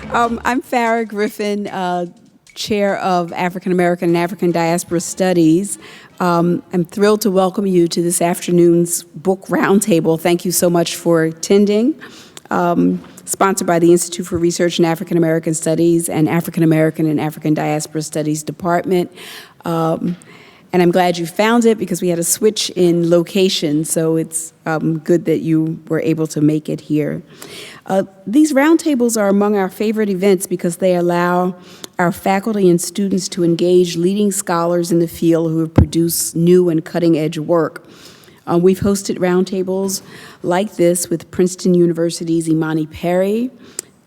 I'm Farah Griffin, Chair of African American and African Diaspora Studies. I'm thrilled to welcome you to this afternoon's book roundtable. Thank you so much for attending. Sponsored by the Institute for Research in African American Studies and African American and African Diaspora Studies Department. And I'm glad you found it because we had a switch in location, so it's good that you were able to make it here. These roundtables are among our favorite events because they allow our faculty and students to engage leading scholars in the field who have produced new and cutting-edge work. We've hosted roundtables like this with Princeton University's Imani Perry,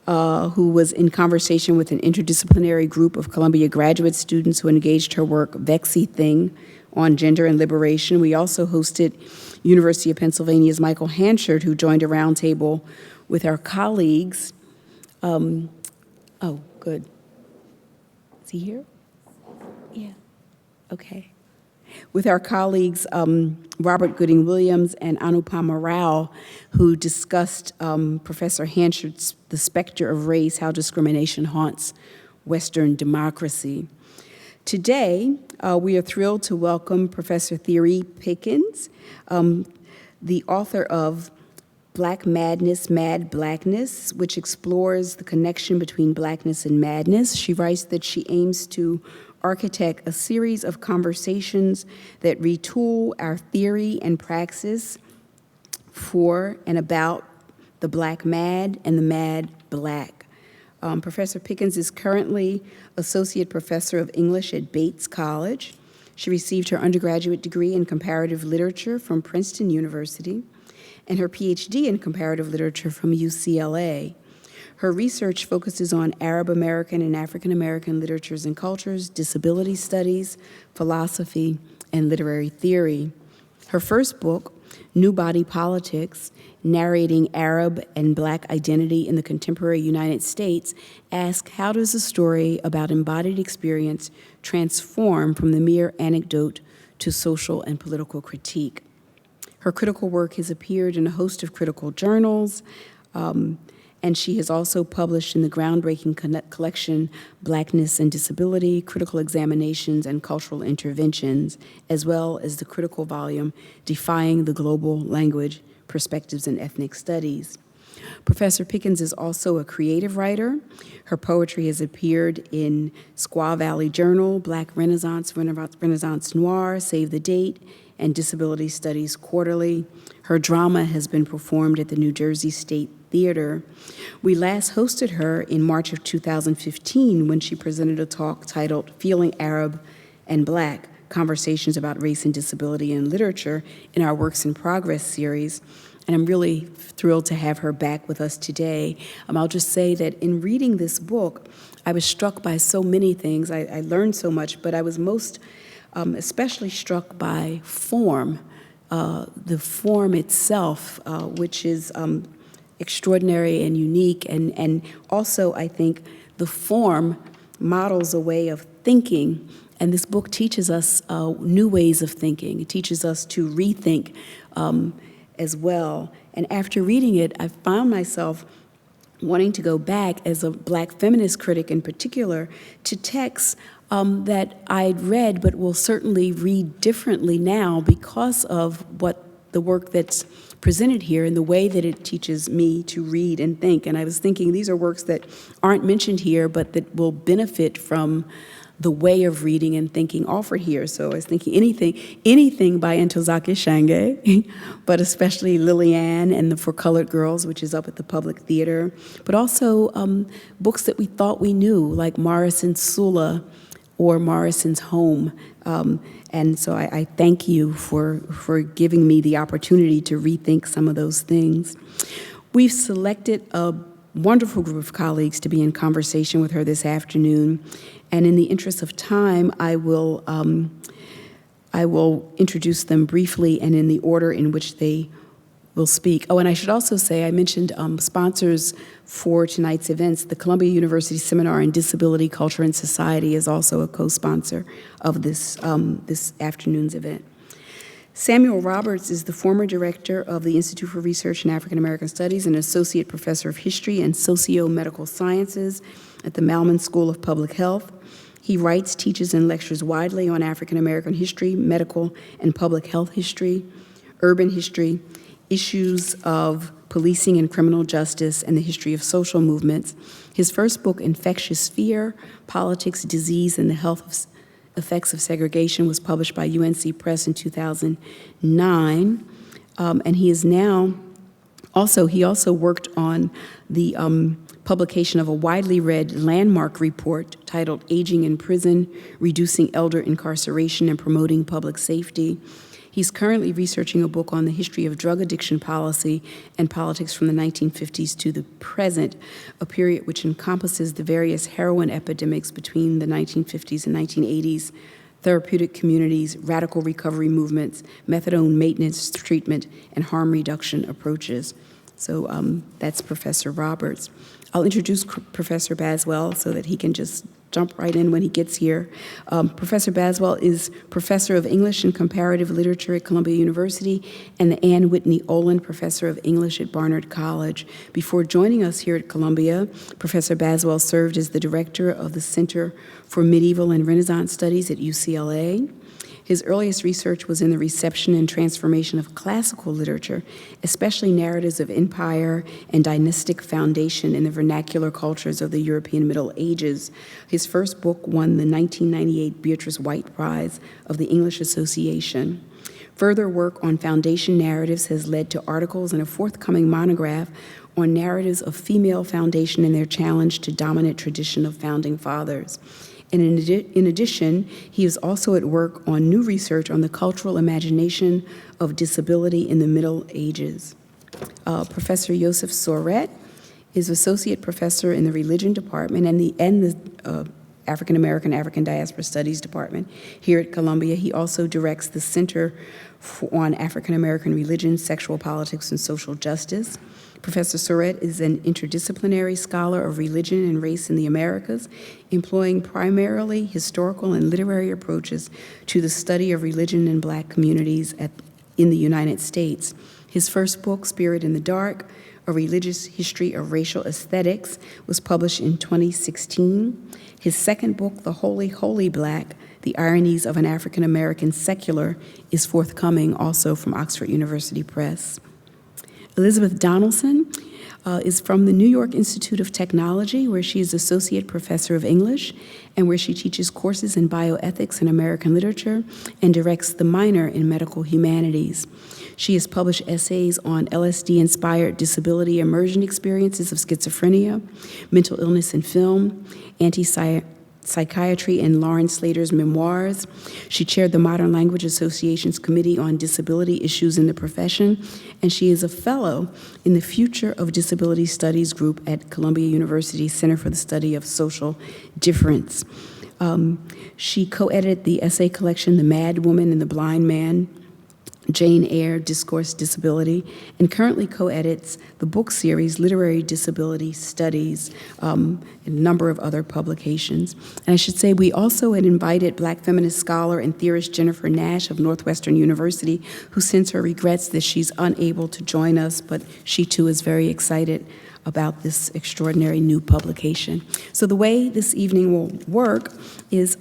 who was in conversation with an interdisciplinary group of Columbia graduate students who engaged her work, Vexy Thing, on gender and liberation. We also hosted University of Pennsylvania's Michael Hanchard, who joined a roundtable with our colleagues. Oh, good. Is he here? Yeah, okay. With our colleagues, Robert Gooding-Williams and Anupama Rao, who discussed Professor Hanchard's The Specter of Race, How Discrimination Haunts Western Democracy. Today, we are thrilled to welcome Professor Therí Pickens, the author of Black Madness, Mad Blackness, which explores the connection between blackness and madness. She writes that she aims to architect a series of conversations that retool our theory and praxis for and about the Black mad and the mad Black. Professor Pickens is currently Associate Professor of English at Bates College. She received her undergraduate degree in comparative literature from Princeton University and her PhD in comparative literature from UCLA. Her research focuses on Arab American and African American literatures and cultures, disability studies, philosophy, and literary theory. Her first book, New Body Politics, narrating Arab and Black identity in the contemporary United States, asks how does a story about embodied experience transform from the mere anecdote to social and political critique. Her critical work has appeared in a host of critical journals, and she has also published in the groundbreaking collection Blackness and Disability, Critical Examinations and Cultural Interventions, as well as the critical volume Defying the Global Language, Perspectives in Ethnic Studies. Professor Pickens is also a creative writer. Her poetry has appeared in Squaw Valley Journal, Black Renaissance, Renaissance Noir, Save the Date, and Disability Studies Quarterly. Her drama has been performed at the New Jersey State Theater. We last hosted her in March of 2015 when she presented a talk titled Feeling Arab and Black, Conversations about Race and Disability in Literature in our Works in Progress series. And I'm really thrilled to have her back with us today. I'll just say that in reading this book, I was struck by so many things. I learned so much, but I was most especially struck by form, the form itself, which is extraordinary and unique, and also I think the form models a way of thinking, and this book teaches us new ways of thinking. It teaches us to rethink as well. And after reading it, I found myself wanting to go back as a Black feminist critic in particular to texts that I'd read but will certainly read differently now because of what the work that's presented here and the way that it teaches me to read and think. And I was thinking these are works that aren't mentioned here but that will benefit from the way of reading and thinking offered here. So I was thinking anything by Ntozake Shange, but especially Lillian and the For Colored Girls, which is up at the Public Theater, but also books that we thought we knew, like Morrison's Sula or Morrison's Home. And so I thank you for giving me the opportunity to rethink some of those things. We've selected a wonderful group of colleagues to be in conversation with her this afternoon. And in the interest of time, I will introduce them briefly and in the order in which they will speak. Oh, and I should also say, I mentioned sponsors for tonight's events. The Columbia University Seminar in Disability, Culture, and Society is also a co-sponsor of this, this afternoon's event. Samuel Roberts is the former director of the Institute for Research in African American Studies and associate professor of history and socio-medical sciences at the Malman School of Public Health. He writes, teaches, and lectures widely on African American history, medical and public health history, urban history, issues of policing and criminal justice, and the history of social movements. His first book, Infectious Fear, Politics, Disease, and the Health Effects of Segregation, was published by UNC Press in 2009. And he is now he also worked on the publication of a widely read landmark report titled Aging in Prison, Reducing Elder Incarceration and Promoting Public Safety. He's currently researching a book on the history of drug addiction policy and politics from the 1950s to the present, a period which encompasses the various heroin epidemics between the 1950s and 1980s, therapeutic communities, radical recovery movements, methadone maintenance treatment, and harm reduction approaches. So that's Professor Roberts. I'll introduce Professor Baswell so that he can just jump right in when he gets here. Professor Baswell is Professor of English and Comparative Literature at Columbia University and the Ann Whitney Olin Professor of English at Barnard College. Before joining us here at Columbia, Professor Baswell served as the director of the Center for Medieval and Renaissance Studies at UCLA. His earliest research was in the reception and transformation of classical literature, especially narratives of empire and dynastic foundation in the vernacular cultures of the European Middle Ages. His first book won the 1998 Beatrice White Prize of the English Association. Further work on foundation narratives has led to articles in a forthcoming monograph on narratives of female foundation and their challenge to dominant tradition of founding fathers. And in addition, he is also at work on new research on the cultural imagination of disability in the Middle Ages. Professor Josef Sorett is associate professor in the religion department and the African American African Diaspora Studies department here at Columbia. He also directs the Center on African American Religion, Sexual Politics, and Social Justice. Professor Sorett is an interdisciplinary scholar of religion and race in the Americas, employing primarily historical and literary approaches to the study of religion in Black communities in the United States. His first book, Spirit in the Dark, A Religious History of Racial Aesthetics, was published in 2016. His second book, The Holy, Holy Black, The Ironies of an African American Secular, is forthcoming also from Oxford University Press. Elizabeth Donaldson is from the New York Institute of Technology, where she is Associate Professor of English and where she teaches courses in bioethics and American literature and directs the minor in medical humanities. She has published essays on LSD-inspired disability immersion experiences of schizophrenia, mental illness in film, psychiatry in Lauren Slater's memoirs. She chaired the Modern Language Association's Committee on Disability Issues in the Profession, and she is a fellow in the Future of Disability Studies group at Columbia University Center for the Study of Social Difference. She co-edited the essay collection, The Mad Woman and the Blind Man, Jane Eyre, Discourse Disability, and currently co-edits the book series Literary Disability Studies, and a number of other publications. And I should say we also had invited Black feminist scholar and theorist Jennifer Nash of Northwestern University, who sends her regrets that she's unable to join us, but she too is very excited about this extraordinary new publication. So the way this evening will work is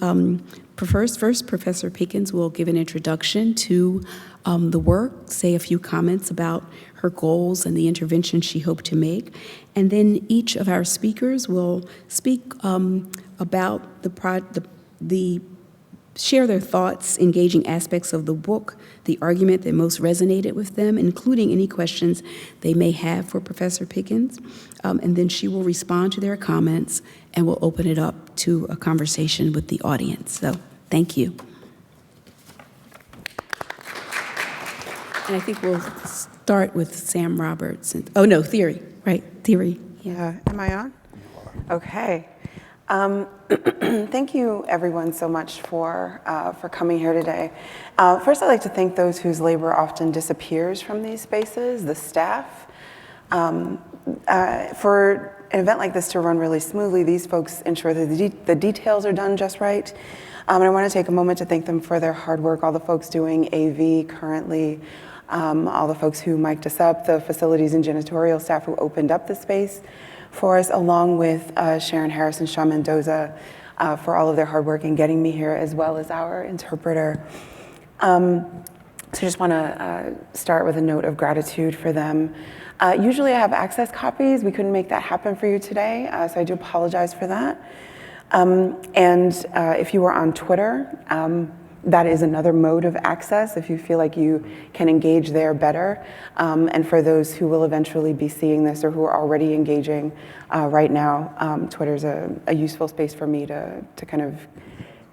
first, Professor Pickens will give an introduction to the work, say a few comments about her goals and the intervention she hoped to make, and then each of our speakers will speak about share their thoughts, engaging aspects of the book, the argument that most resonated with them, including any questions they may have for Professor Pickens, and then she will respond to their comments and we'll open it up to a conversation with the audience. So, thank you. And I think we'll start with Sam Roberts. Theri, right? Theri. Yeah. Am I on? Okay. Thank you, everyone, so much for coming here today. First, I'd like to thank those whose labor often disappears from these spaces, the staff. For an event like this to run really smoothly, these folks ensure that the details are done just right. And I want to take a moment to thank them for their hard work, all the folks doing AV currently, all the folks who mic'd us up, the facilities and janitorial staff who opened up the space for us, along with Sharon Harris and Sean Mendoza for all of their hard work in getting me here, as well as our interpreter. So I just want to start with a note of gratitude for them. Usually I have access copies. We couldn't make that happen for you today, so I do apologize for that. If you were on Twitter, that is another mode of access if you feel like you can engage there better. And for those who will eventually be seeing this or who are already engaging right now, Twitter's a useful space for me to kind of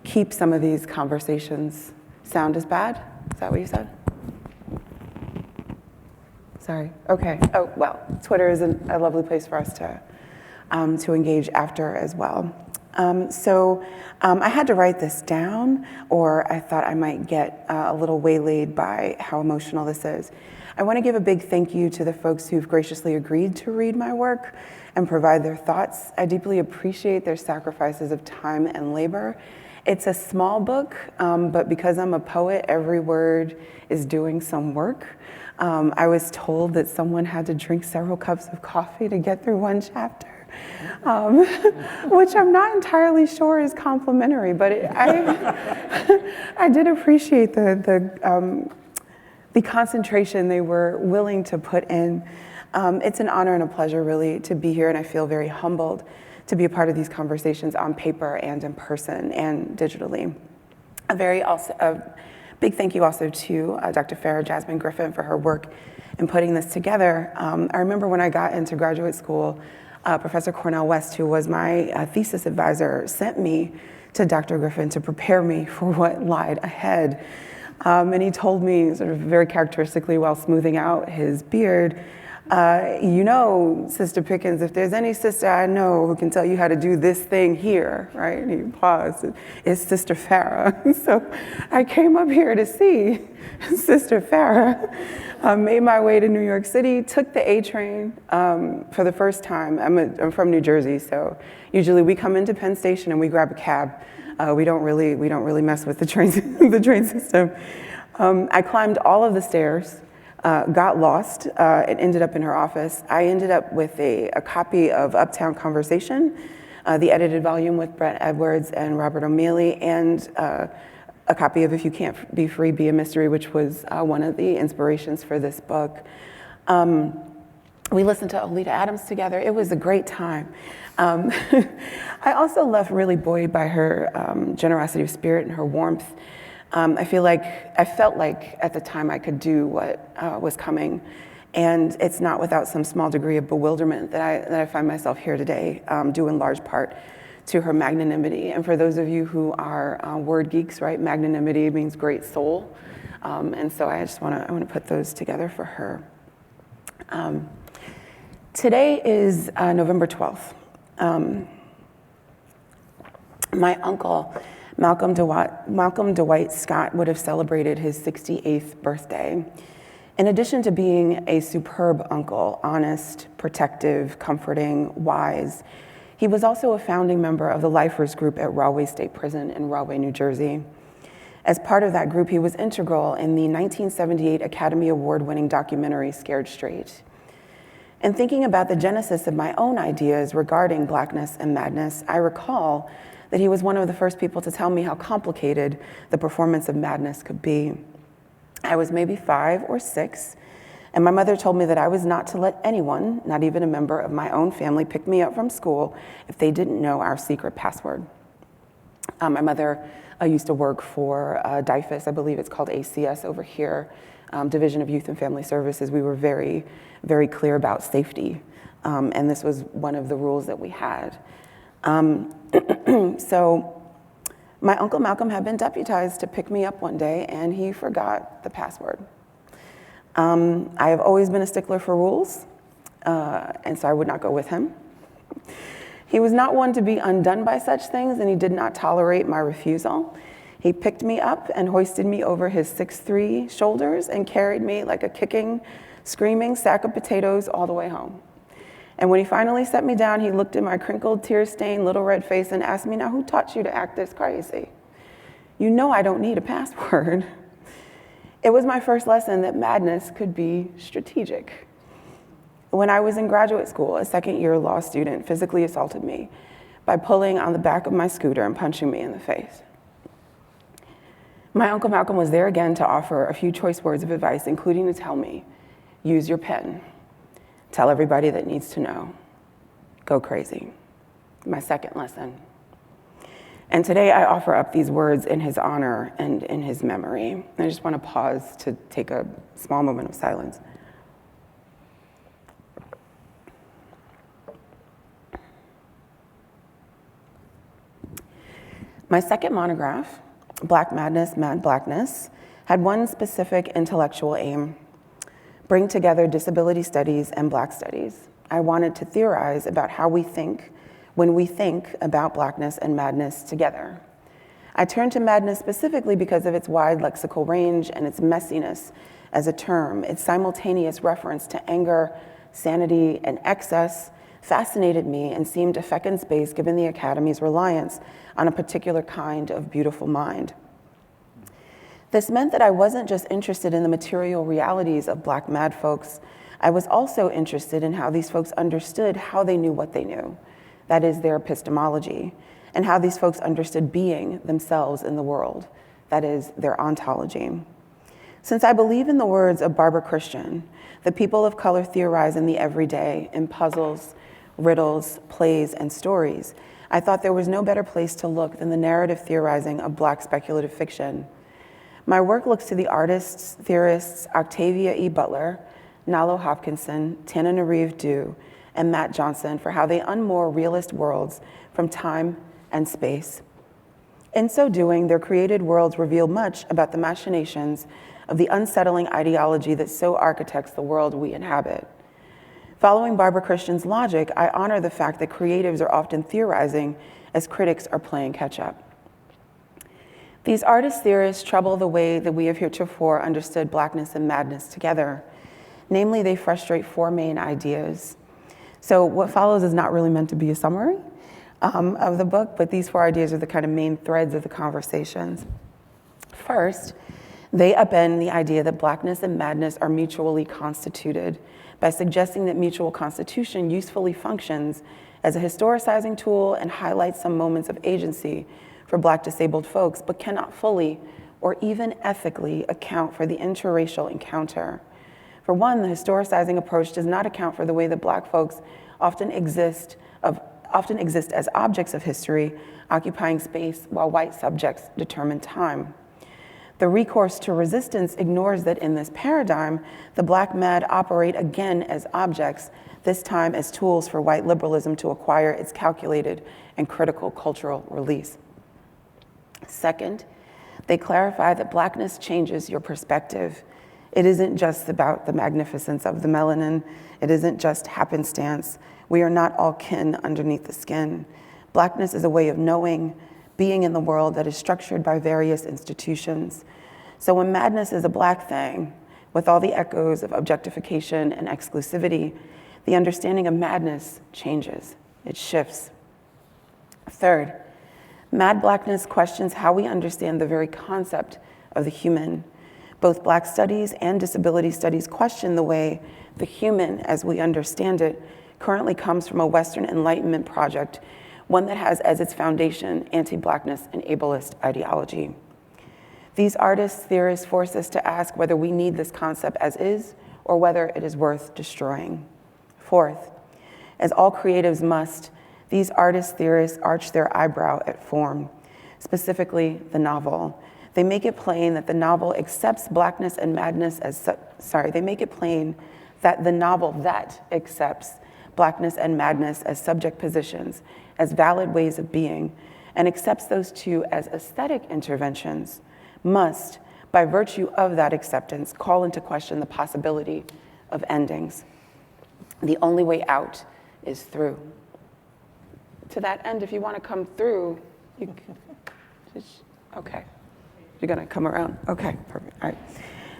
keep some of these conversations. Sound is bad? Is that what you said? Sorry. Okay. Oh, well, Twitter is a lovely place for us to engage after as well. I had to write this down, or I thought I might get a little waylaid by how emotional this is. I want to give a big thank you to the folks who've graciously agreed to read my work and provide their thoughts. I deeply appreciate their sacrifices of time and labor. It's a small book, but because I'm a poet, every word is doing some work. I was told that someone had to drink several cups of coffee to get through one chapter. Which I'm not entirely sure is complimentary, but I did appreciate the concentration they were willing to put in. It's an honor and a pleasure, really, to be here, and I feel very humbled to be a part of these conversations on paper and in person and digitally. A big thank you also to Dr. Farah, Jasmine Griffin for her work in putting this together. I remember when I got into graduate school, Professor Cornell West, who was my thesis advisor, sent me to Dr. Griffin to prepare me for what lied ahead. And he told me, sort of very characteristically while smoothing out his beard, you know, Sister Pickens, if there's any sister I know who can tell you how to do this thing here, right? And he paused, it's Sister Farah. So I came up here to see Sister Farah. Made my way to New York City, took the A train for the first time. I'm from New Jersey, so usually we come into Penn Station and we grab a cab. We don't really mess with the train system. I climbed all of the stairs, got lost, and ended up in her office. I ended up with a copy of Uptown Conversation, the edited volume with Brett Edwards and Robert O'Malley, and a copy of If You Can't Be Free, Be a Mystery, which was one of the inspirations for this book. We listened to Oleta Adams together. It was a great time. I also left really buoyed by her generosity of spirit and her warmth. I felt like at the time I could do what was coming, and it's not without some small degree of bewilderment that I find myself here today, due in large part to her magnanimity. And for those of you who are word geeks, right, magnanimity means great soul. And so I want to put those together for her. Today is November 12th. My uncle, Malcolm Dwight Scott, would have celebrated his 68th birthday. In addition to being a superb uncle, honest, protective, comforting, wise, he was also a founding member of the Lifers group at Rahway State Prison in Rahway, New Jersey. As part of that group, he was integral in the 1978 Academy Award-winning documentary, Scared Straight. In thinking about the genesis of my own ideas regarding Blackness and madness, I recall that he was one of the first people to tell me how complicated the performance of madness could be. I was maybe 5 or 6, and my mother told me that I was not to let anyone, not even a member of my own family, pick me up from school if they didn't know our secret password. My mother used to work for DIFUS, I believe it's called ACS over here, Division of Youth and Family Services. We were very, very clear about safety, and this was one of the rules that we had. So my Uncle Malcolm had been deputized to pick me up one day, and he forgot the password. I have always been a stickler for rules, and so I would not go with him. He was not one to be undone by such things, and he did not tolerate my refusal. He picked me up and hoisted me over his 6'3" shoulders and carried me like a kicking, screaming sack of potatoes all the way home. And when he finally set me down, he looked at my crinkled, tear-stained little red face and asked me, now who taught you to act this crazy? You know I don't need a password. It was my first lesson that madness could be strategic. When I was in graduate school, a second-year law student physically assaulted me by pulling on the back of my scooter and punching me in the face. My Uncle Malcolm was there again to offer a few choice words of advice, including to tell me, use your pen. Tell everybody that needs to know. Go crazy. My second lesson. And today I offer up these words in his honor and in his memory. I just want to pause to take a small moment of silence. My second monograph, Black Madness, Mad Blackness, had one specific intellectual aim: bring together disability studies and Black studies. I wanted to theorize about how we think when we think about Blackness and madness together. I turned to madness specifically because of its wide lexical range and its messiness as a term. Its simultaneous reference to anger, sanity, and excess fascinated me and seemed a fecund space given the Academy's reliance on a particular kind of beautiful mind. This meant that I wasn't just interested in the material realities of Black mad folks, I was also interested in how these folks understood how they knew what they knew, that is, their epistemology, and how these folks understood being themselves in the world, that is, their ontology. Since I believe in the words of Barbara Christian, the people of color theorize in the everyday, in puzzles, riddles, plays, and stories, I thought there was no better place to look than the narrative theorizing of Black speculative fiction. My work looks to the artists, theorists, Octavia E. Butler, Nalo Hopkinson, Tananarive Due, and Matt Johnson for how they unmoor realist worlds from time and space. In so doing, their created worlds reveal much about the machinations of the unsettling ideology that so architects the world we inhabit. Following Barbara Christian's logic, I honor the fact that creatives are often theorizing as critics are playing catch-up. These artist theorists trouble the way that we have heretofore understood Blackness and madness together. Namely, they frustrate four main ideas. So what follows is not really meant to be a summary of the book, but these four ideas are the kind of main threads of the conversations. First, they upend the idea that Blackness and madness are mutually constituted by suggesting that mutual constitution usefully functions as a historicizing tool and highlights some moments of agency for Black disabled folks, but cannot fully or even ethically account for the interracial encounter. For one, the historicizing approach does not account for the way that Black folks often exist as objects of history, occupying space while white subjects determine time. The recourse to resistance ignores that in this paradigm, the Black mad operate again as objects, this time as tools for white liberalism to acquire its calculated and critical cultural release. Second, they clarify that Blackness changes your perspective. It isn't just about the magnificence of the melanin. It isn't just happenstance. We are not all kin underneath the skin. Blackness is a way of knowing, being in the world that is structured by various institutions. So when madness is a Black thing, with all the echoes of objectification and exclusivity, the understanding of madness changes, it shifts. Third, mad Blackness questions how we understand the very concept of the human. Both Black studies and disability studies question the way the human, as we understand it, currently comes from a Western Enlightenment project, one that has as its foundation anti-Blackness and ableist ideology. These artists, theorists force us to ask whether we need this concept as is or whether it is worth destroying. Fourth, as all creatives must, these artist theorists arch their eyebrow at form, specifically the novel. They make it plain that the novel accepts Blackness and madness as, they make it plain that the novel that accepts Blackness and madness as subject positions, as valid ways of being, and accepts those two as aesthetic interventions, must, by virtue of that acceptance, call into question the possibility of endings. The only way out is through. To that end, if you want to come through, okay. You're gonna come around? Okay, perfect, all right.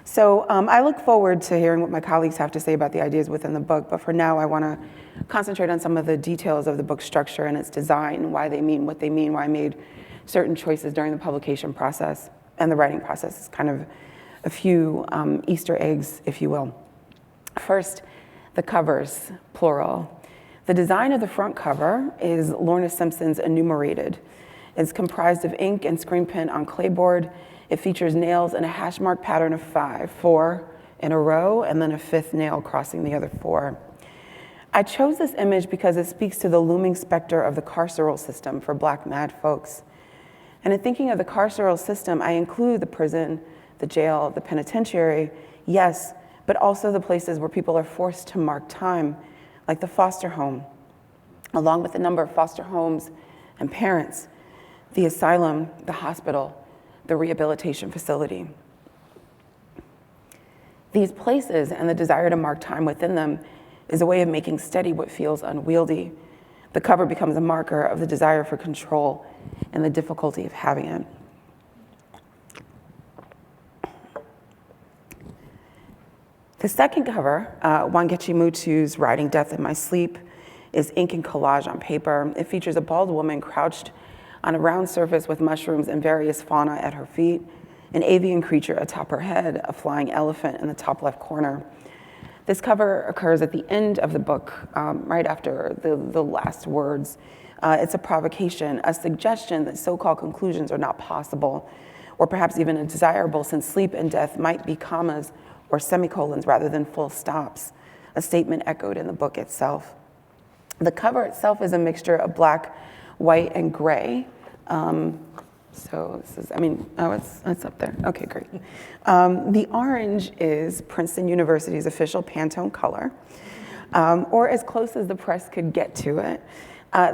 So I look forward to hearing what my colleagues have to say about the ideas within the book, but for now I want to concentrate on some of the details of the book's structure and its design, why they mean what they mean, why I made certain choices during the publication process and the writing process. It's kind of a few Easter eggs, if you will. First, the covers, plural. The design of the front cover is Lorna Simpson's Enumerated. It's comprised of ink and screen print on clayboard. It features nails in a hash mark pattern of 5, 4 in a row, and then a 5th nail crossing the other 4. I chose this image because it speaks to the looming specter of the carceral system for Black mad folks. And in thinking of the carceral system, I include the prison, the jail, the penitentiary, yes, but also the places where people are forced to mark time, like the foster home, along with a number of foster homes and parents, the asylum, the hospital, the rehabilitation facility. These places and the desire to mark time within them is a way of making steady what feels unwieldy. The cover becomes a marker of the desire for control and the difficulty of having it. The second cover, Wangechi Mutu's Writing Death in My Sleep, is ink and collage on paper. It features a bald woman crouched on a round surface with mushrooms and various fauna at her feet, an avian creature atop her head, a flying elephant in the top left corner. This cover occurs at the end of the book, right after the last words. It's a provocation, a suggestion that so-called conclusions are not possible, or perhaps even desirable, since sleep and death might be commas or semicolons rather than full stops, a statement echoed in the book itself. The cover itself is a mixture of black, white, and gray. So this is, it's up there. Okay, great. The orange is Princeton University's official Pantone color, or as close as the press could get to it.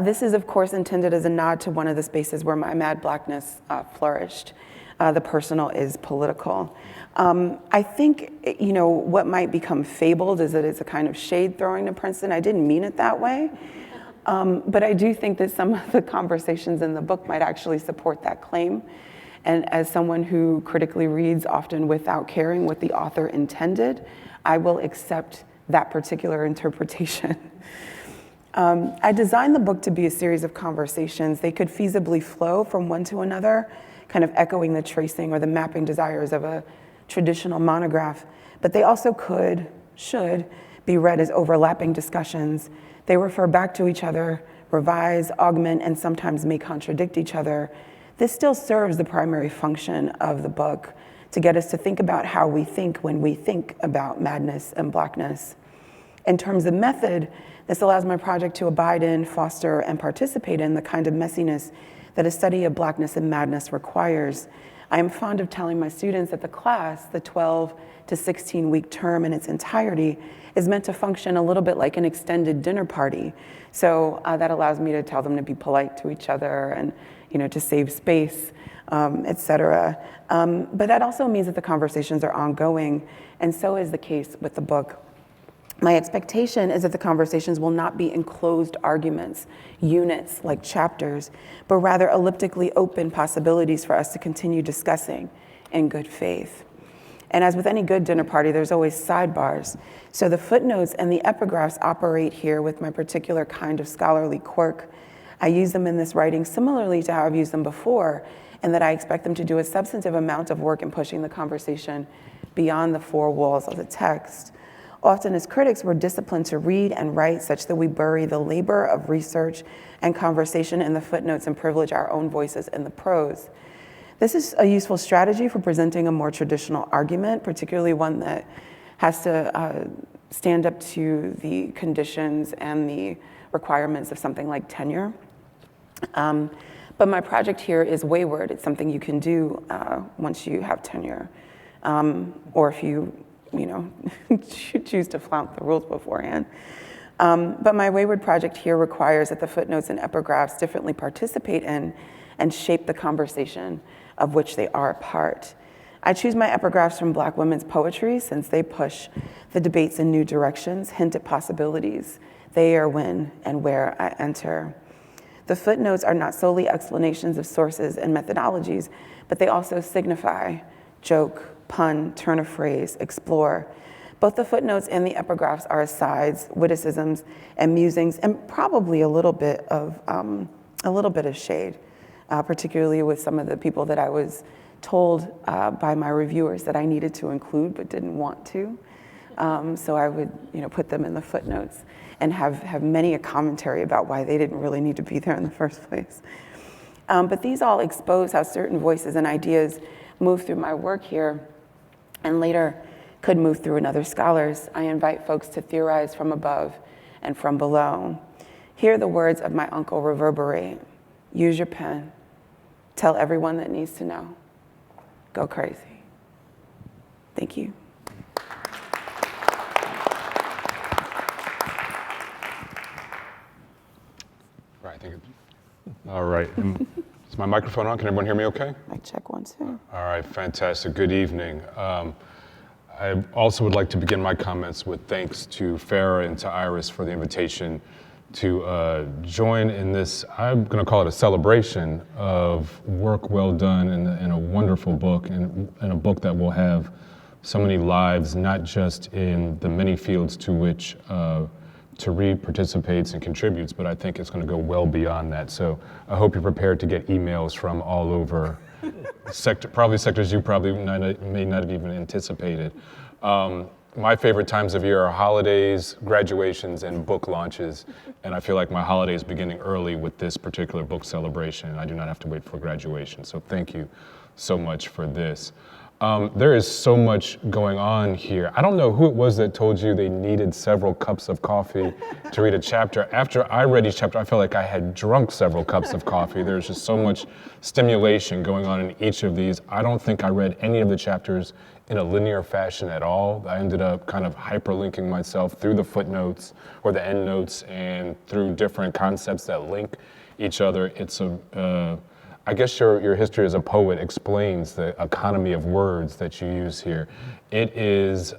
This is, of course, intended as a nod to one of the spaces where my mad Blackness flourished. The personal is political. I think, what might become fabled is that it's a kind of shade throwing to Princeton. I didn't mean it that way, but I do think that some of the conversations in the book might actually support that claim. And as someone who critically reads often without caring what the author intended, I will accept that particular interpretation. I designed the book to be a series of conversations. They could feasibly flow from one to another, kind of echoing the tracing or the mapping desires of a traditional monograph, but they also should be read as overlapping discussions. They refer back to each other, revise, augment, and sometimes may contradict each other. This still serves the primary function of the book, to get us to think about how we think when we think about madness and Blackness. In terms of method, this allows my project to abide in, foster, and participate in the kind of messiness that a study of Blackness and madness requires. I am fond of telling my students that the class, the 12 to 16-week term in its entirety, is meant to function a little bit like an extended dinner party. So that allows me to tell them to be polite to each other and to save space, et cetera. But that also means that the conversations are ongoing, and so is the case with the book. My expectation is that the conversations will not be enclosed arguments, units like chapters, but rather elliptically open possibilities for us to continue discussing in good faith. And as with any good dinner party, there's always sidebars. So the footnotes and the epigraphs operate here with my particular kind of scholarly quirk. I use them in this writing similarly to how I've used them before, and that I expect them to do a substantive amount of work in pushing the conversation beyond the four walls of the text. Often as critics, we're disciplined to read and write such that we bury the labor of research and conversation in the footnotes and privilege our own voices in the prose. This is a useful strategy for presenting a more traditional argument, particularly one that has to stand up to the conditions and the requirements of something like tenure. But my project here is wayward. It's something you can do once you have tenure, or if you choose to flout the rules beforehand. But my wayward project here requires that the footnotes and epigraphs differently participate in and shape the conversation of which they are a part. I choose my epigraphs from Black women's poetry since they push the debates in new directions, hint at possibilities. They are when and where I enter. The footnotes are not solely explanations of sources and methodologies, but they also signify joke, pun, turn of phrase, explore. Both the footnotes and the epigraphs are asides, witticisms, and musings, and probably a little bit of shade, particularly with some of the people that I was told by my reviewers that I needed to include but didn't want to. So I would, put them in the footnotes and have many a commentary about why they didn't really need to be there in the first place. But these all expose how certain voices and ideas move through my work here and later could move through in other scholars. I invite folks to theorize from above and from below. Hear the words of my uncle reverberate. Use your pen. Tell everyone that needs to know. Go crazy. Thank you. Right, thank you. All right. Is my microphone on? Can everyone hear me okay? Mic check 1, 2. All right, fantastic. Good evening. I also would like to begin my comments with thanks to Farah and to Iraas for the invitation to join in this, I'm going to call it a celebration of work well done in a wonderful book, and a book that will have so many lives, not just in the many fields to which Therí participates and contributes, but I think it's going to go well beyond that. So I hope you're prepared to get emails from all over, probably sectors you may not have even anticipated. My favorite times of year are holidays, graduations, and book launches, and I feel like my holiday is beginning early with this particular book celebration, and I do not have to wait for graduation. So thank you so much for this. There is so much going on here. I don't know who it was that told you they needed several cups of coffee to read a chapter. After I read each chapter, I felt like I had drunk several cups of coffee. There's just so much stimulation going on in each of these. I don't think I read any of the chapters in a linear fashion at all. I ended up kind of hyperlinking myself through the footnotes or the endnotes and through different concepts that link each other. It's I guess your history as a poet explains the economy of words that you use here. It is,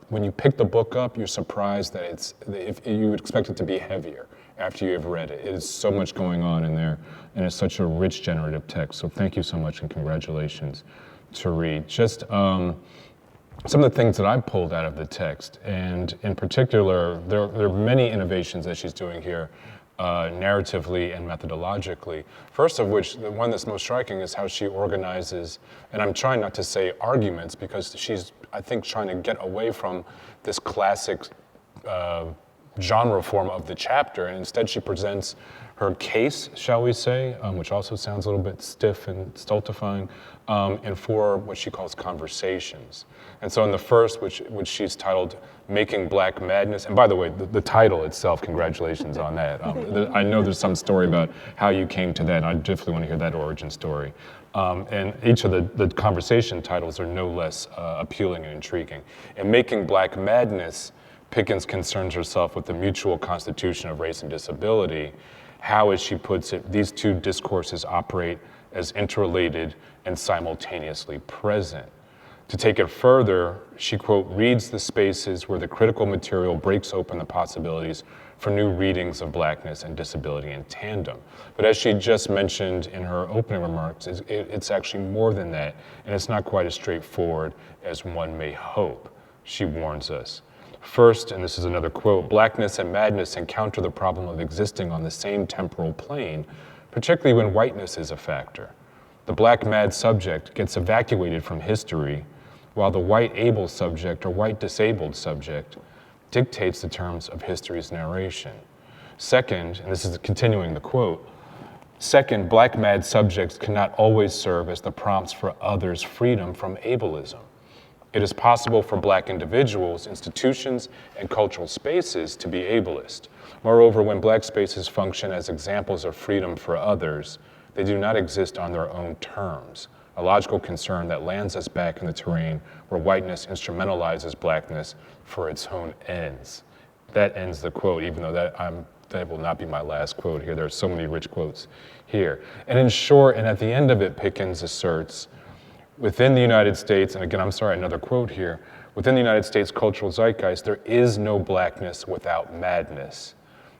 when you pick the book up, you're surprised that if you would expect it to be heavier after you have read it. It is so much going on in there, and it's such a rich generative text. So thank you so much, and congratulations, Therí. Just some of the things that I pulled out of the text, and in particular, there are many innovations that she's doing here, narratively and methodologically. First of which, the one that's most striking is how she organizes, and I'm trying not to say arguments, because she's, I think, trying to get away from this classic genre form of the chapter, and instead she presents her case, shall we say, which also sounds a little bit stiff and stultifying, and for what she calls conversations. And so in the first, which she's titled Making Black Madness, and by the way, the title itself, congratulations on that. I know there's some story about how you came to that, and I definitely want to hear that origin story. And each of the conversation titles are no less appealing and intriguing. In Making Black Madness, Pickens concerns herself with the mutual constitution of race and disability. How, as she puts it, these two discourses operate as interrelated and simultaneously present. To take it further, she, quote, reads the spaces where the critical material breaks open the possibilities for new readings of blackness and disability in tandem. But as she just mentioned in her opening remarks, it's actually more than that, and it's not quite as straightforward as one may hope, she warns us. First, and this is another quote, blackness and madness encounter the problem of existing on the same temporal plane, particularly when whiteness is a factor. The black mad subject gets evacuated from history, while the white able subject or white disabled subject dictates the terms of history's narration. Second, and this is continuing the quote, second, black mad subjects cannot always serve as the prompts for others' freedom from ableism. It is possible for black individuals, institutions, and cultural spaces to be ableist. Moreover, when black spaces function as examples of freedom for others, they do not exist on their own terms, a logical concern that lands us back in the terrain where whiteness instrumentalizes blackness for its own ends. That ends the quote, even though that will not be my last quote here. There are so many rich quotes here. And in short, and at the end of it, Pickens asserts, within the United States, and again, I'm sorry, another quote here, within the United States cultural zeitgeist, there is no blackness without madness,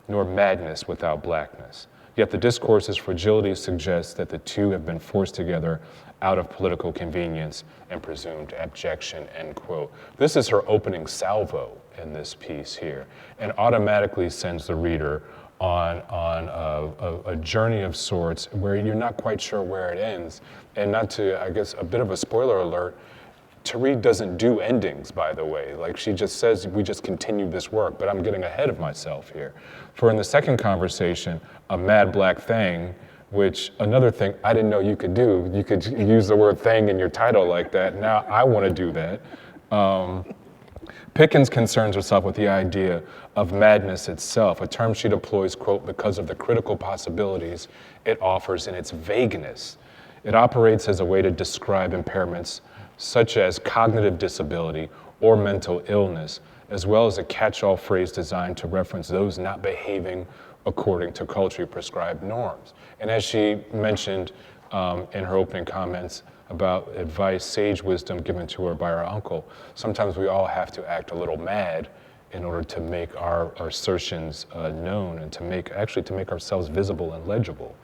nor madness without blackness. Yet the discourse's fragility suggests that the two have been forced together out of political convenience and presumed abjection, end quote. This is her opening salvo in this piece here, and automatically sends the reader on a journey of sorts where you're not quite sure where it ends. And not to, I guess, a bit of a spoiler alert, Therí doesn't do endings, by the way. Like, she just says, we just continue this work, but I'm getting ahead of myself here. For in the second conversation, a mad black thing, which another thing I didn't know you could do. You could use the word thing in your title like that. Now I want to do that. Pickens concerns herself with the idea of madness itself, a term she deploys, quote, because of the critical possibilities it offers in its vagueness. It operates as a way to describe impairments such as cognitive disability or mental illness, as well as a catch-all phrase designed to reference those not behaving according to culturally prescribed norms. And as she mentioned in her opening comments about advice, sage wisdom given to her by her uncle, sometimes we all have to act a little mad in order to make our assertions known and to make ourselves visible and legible.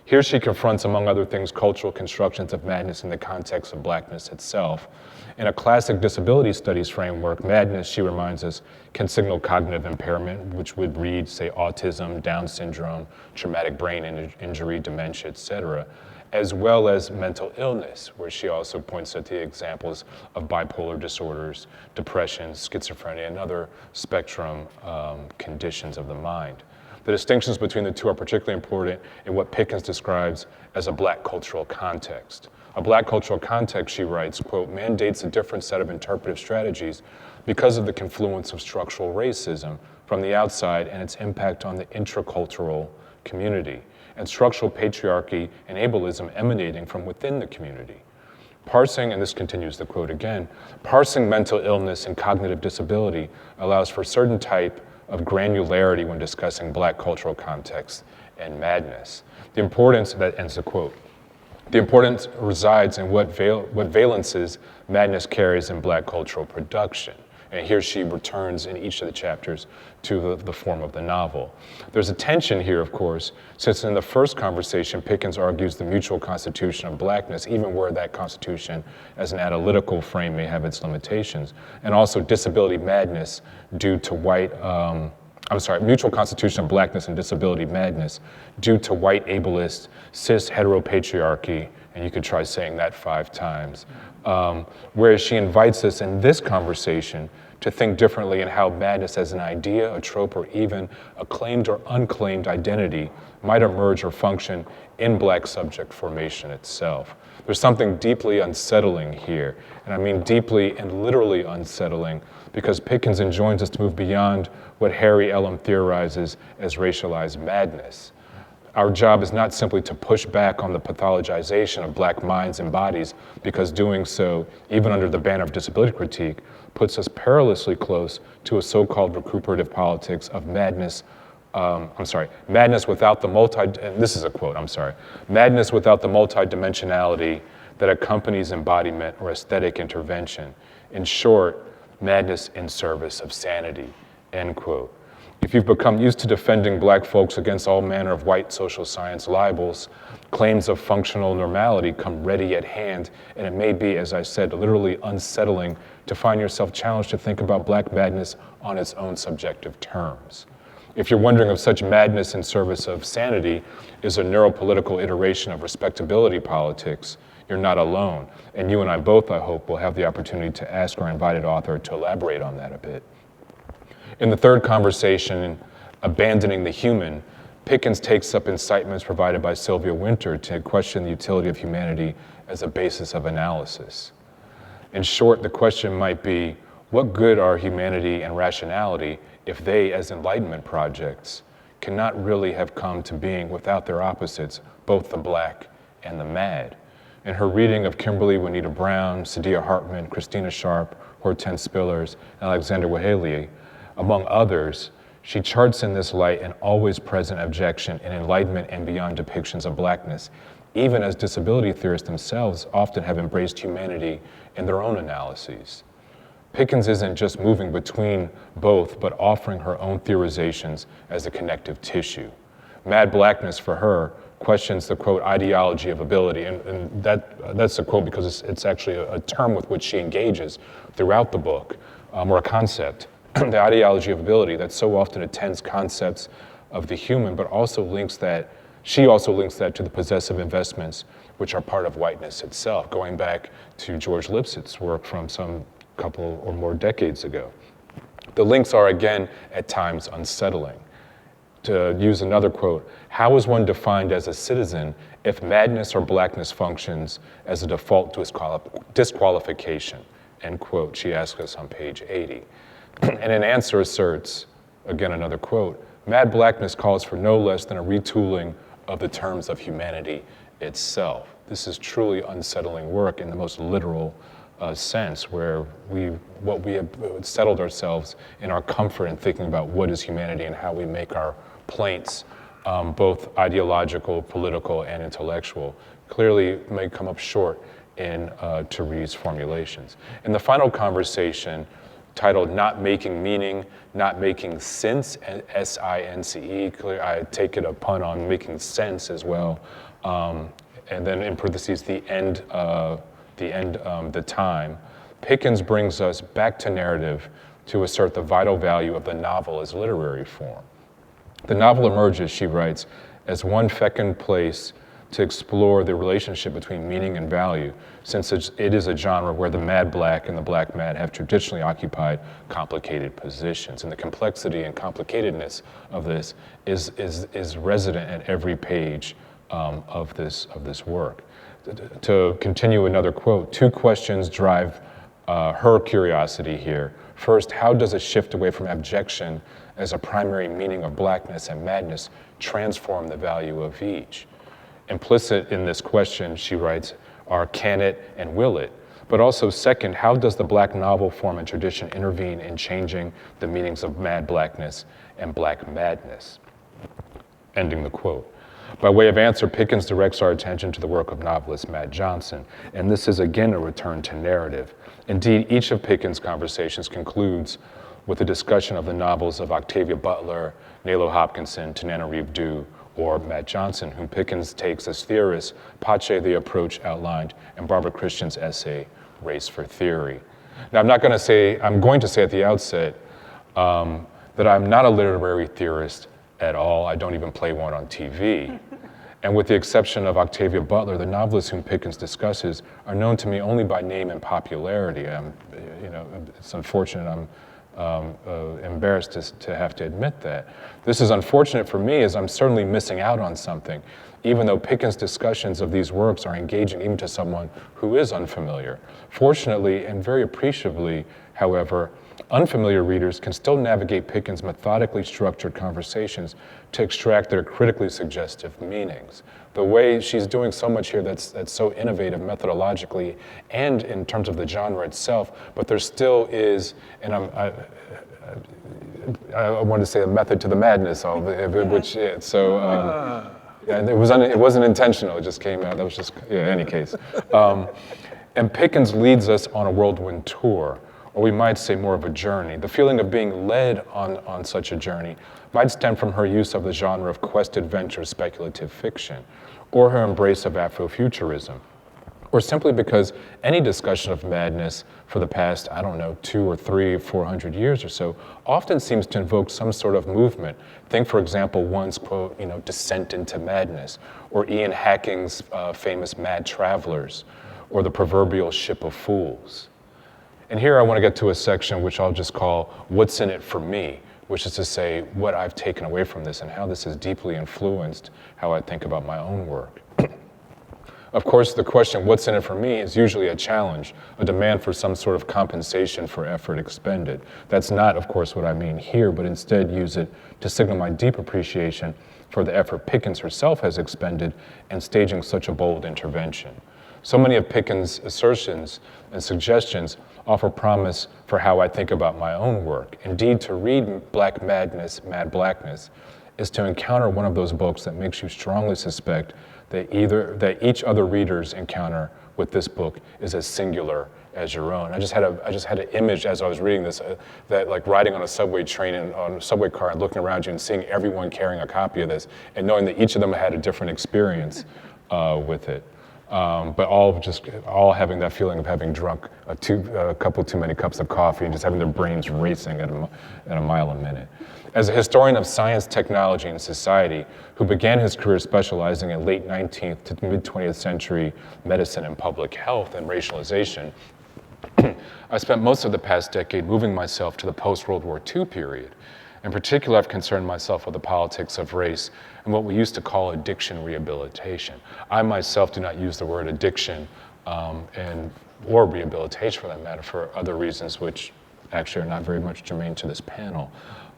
Here she confronts, among other things, cultural constructions of madness in the context of Blackness itself. In a classic disability studies framework, madness, she reminds us, can signal cognitive impairment, which would read, say, autism, Down syndrome, traumatic brain injury, dementia, etc., as well as mental illness, where she also points at the examples of bipolar disorders, depression, schizophrenia, and other spectrum conditions of the mind. The distinctions between the two are particularly important in what Pickens describes as a black cultural context. A black cultural context, she writes, quote, mandates a different set of interpretive strategies because of the confluence of structural racism from the outside and its impact on the intracultural community, and structural patriarchy and ableism emanating from within the community. Parsing, and this continues the quote again, parsing mental illness and cognitive disability allows for a certain type of granularity when discussing black cultural context and madness. The importance, that ends the quote, the importance resides in what valences madness carries in black cultural production. And here she returns in each of the chapters to the form of the novel. There's a tension here, of course, since in the first conversation, Pickens argues the mutual constitution of blackness, even where that constitution as an analytical frame may have its limitations, and also disability madness due to mutual constitution of blackness and disability madness due to white ableist, cis heteropatriarchy, and you could try saying that 5 times. Whereas she invites us in this conversation to think differently in how madness as an idea, a trope, or even a claimed or unclaimed identity might emerge or function in black subject formation itself. There's something deeply unsettling here, and I mean deeply and literally unsettling, because Pickens enjoins us to move beyond what Harry Ellum theorizes as racialized madness. Our job is not simply to push back on the pathologization of black minds and bodies, because doing so, even under the banner of disability critique, puts us perilously close to a so-called recuperative politics of madness, madness without the madness without the multidimensionality that accompanies embodiment or aesthetic intervention. In short, madness in service of sanity, end quote. If you've become used to defending black folks against all manner of white social science libels, claims of functional normality come ready at hand, and it may be, as I said, literally unsettling to find yourself challenged to think about black madness on its own subjective terms. If you're wondering if such madness in service of sanity is a neuropolitical iteration of respectability politics, you're not alone, and you and I both, I hope, will have the opportunity to ask our invited author to elaborate on that a bit. In the third conversation, Abandoning the Human, Pickens takes up incitements provided by Sylvia Wynter to question the utility of humanity as a basis of analysis. In short, the question might be, what good are humanity and rationality if they, as Enlightenment projects, cannot really have come to being without their opposites, both the black and the mad? In her reading of Kimberly Juanita Brown, Saidiya Hartman, Christina Sharp, Hortense Spillers, and Alexander Whaley, among others, she charts in this light an always present objection in Enlightenment and beyond depictions of blackness, even as disability theorists themselves often have embraced humanity in their own analyses. Pickens isn't just moving between both, but offering her own theorizations as a connective tissue. Mad Blackness, for her, questions the, quote, ideology of ability. And that's a quote because it's actually a term with which she engages throughout the book, or a concept, the ideology of ability that so often attends concepts of the human, but also she also links that to the possessive investments which are part of whiteness itself, going back to George Lipset's work from some couple or more decades ago. The links are, again, at times unsettling. To use another quote, how is one defined as a citizen if madness or blackness functions as a default disqualification? End quote, she asks us on page 80. And in answer asserts, again another quote, mad blackness calls for no less than a retooling of the terms of humanity itself. This is truly unsettling work in the most literal sense, where we have settled ourselves in our comfort in thinking about what is humanity and how we make our plaints, both ideological, political, and intellectual, clearly may come up short in Theri's formulations. In the final conversation, titled Not Making Meaning, Not Making Sense, S-I-N-C-E, I take it a pun on making sense as well, and then in parentheses, the time, Pickens brings us back to narrative to assert the vital value of the novel as literary form. The novel emerges, she writes, as one fecund place to explore the relationship between meaning and value, since it is a genre where the mad black and the black mad have traditionally occupied complicated positions. And the complexity and complicatedness of this is resident at every page of this work. To continue another quote, two questions drive her curiosity here. First, how does a shift away from abjection as a primary meaning of blackness and madness transform the value of each? Implicit in this question, she writes, are can it and will it? But also second, how does the black novel form and tradition intervene in changing the meanings of mad blackness and black madness? Ending the quote. By way of answer, Pickens directs our attention to the work of novelist Matt Johnson, and this is again a return to narrative. Indeed, each of Pickens' conversations concludes with a discussion of the novels of Octavia Butler, Nalo Hopkinson, Tananarive Due, or Matt Johnson, whom Pickens takes as theorists, pace the approach outlined in Barbara Christian's essay, Race for Theory. Now, I'm going to say at the outset that I'm not a literary theorist at all. I don't even play one on TV. And with the exception of Octavia Butler, the novelists whom Pickens discusses are known to me only by name and popularity. It's unfortunate. I'm embarrassed to have to admit that. This is unfortunate for me, as I'm certainly missing out on something, even though Pickens' discussions of these works are engaging even to someone who is unfamiliar. Fortunately, and very appreciably, however, unfamiliar readers can still navigate Pickens' methodically structured conversations to extract their critically suggestive meanings. The way she's doing so much here that's so innovative methodologically and in terms of the genre itself, but there still is, and I wanted to say a method to the madness, which, yeah, so, yeah, it wasn't intentional, it just came out, that was just, yeah, any case. And Pickens leads us on a whirlwind tour, or we might say more of a journey. The feeling of being led on such a journey might stem from her use of the genre of quest adventure speculative fiction, or her embrace of Afrofuturism, or simply because any discussion of madness for the past, 200 or 300 or 400 years or so, often seems to invoke some sort of movement. Think, for example, one's quote, descent into madness, or Ian Hacking's famous Mad Travelers, or the proverbial ship of fools. And here I want to get to a section which I'll just call What's in it for me, which is to say what I've taken away from this and how this has deeply influenced how I think about my own work. Of course, the question, what's in it for me, is usually a challenge, a demand for some sort of compensation for effort expended. That's not, of course, what I mean here, but instead use it to signal my deep appreciation for the effort Pickens herself has expended in staging such a bold intervention. So many of Pickens' assertions and suggestions offer promise for how I think about my own work. Indeed, to read Black Madness, Mad Blackness, is to encounter one of those books that makes you strongly suspect that each other reader's encounter with this book is as singular as your own. I just had an image as I was reading this, that like riding on a subway train and on a subway car and looking around you and seeing everyone carrying a copy of this and knowing that each of them had a different experience with it. But all having that feeling of having drunk a couple too many cups of coffee and just having their brains racing at a mile a minute. As a historian of science, technology, and society, who began his career specializing in late 19th to mid 20th century medicine and public health and racialization, I spent most of the past decade moving myself to the post-World War II period. In particular, I've concerned myself with the politics of race and what we used to call addiction rehabilitation. I myself do not use the word addiction or rehabilitation for that matter, for other reasons which actually are not very much germane to this panel.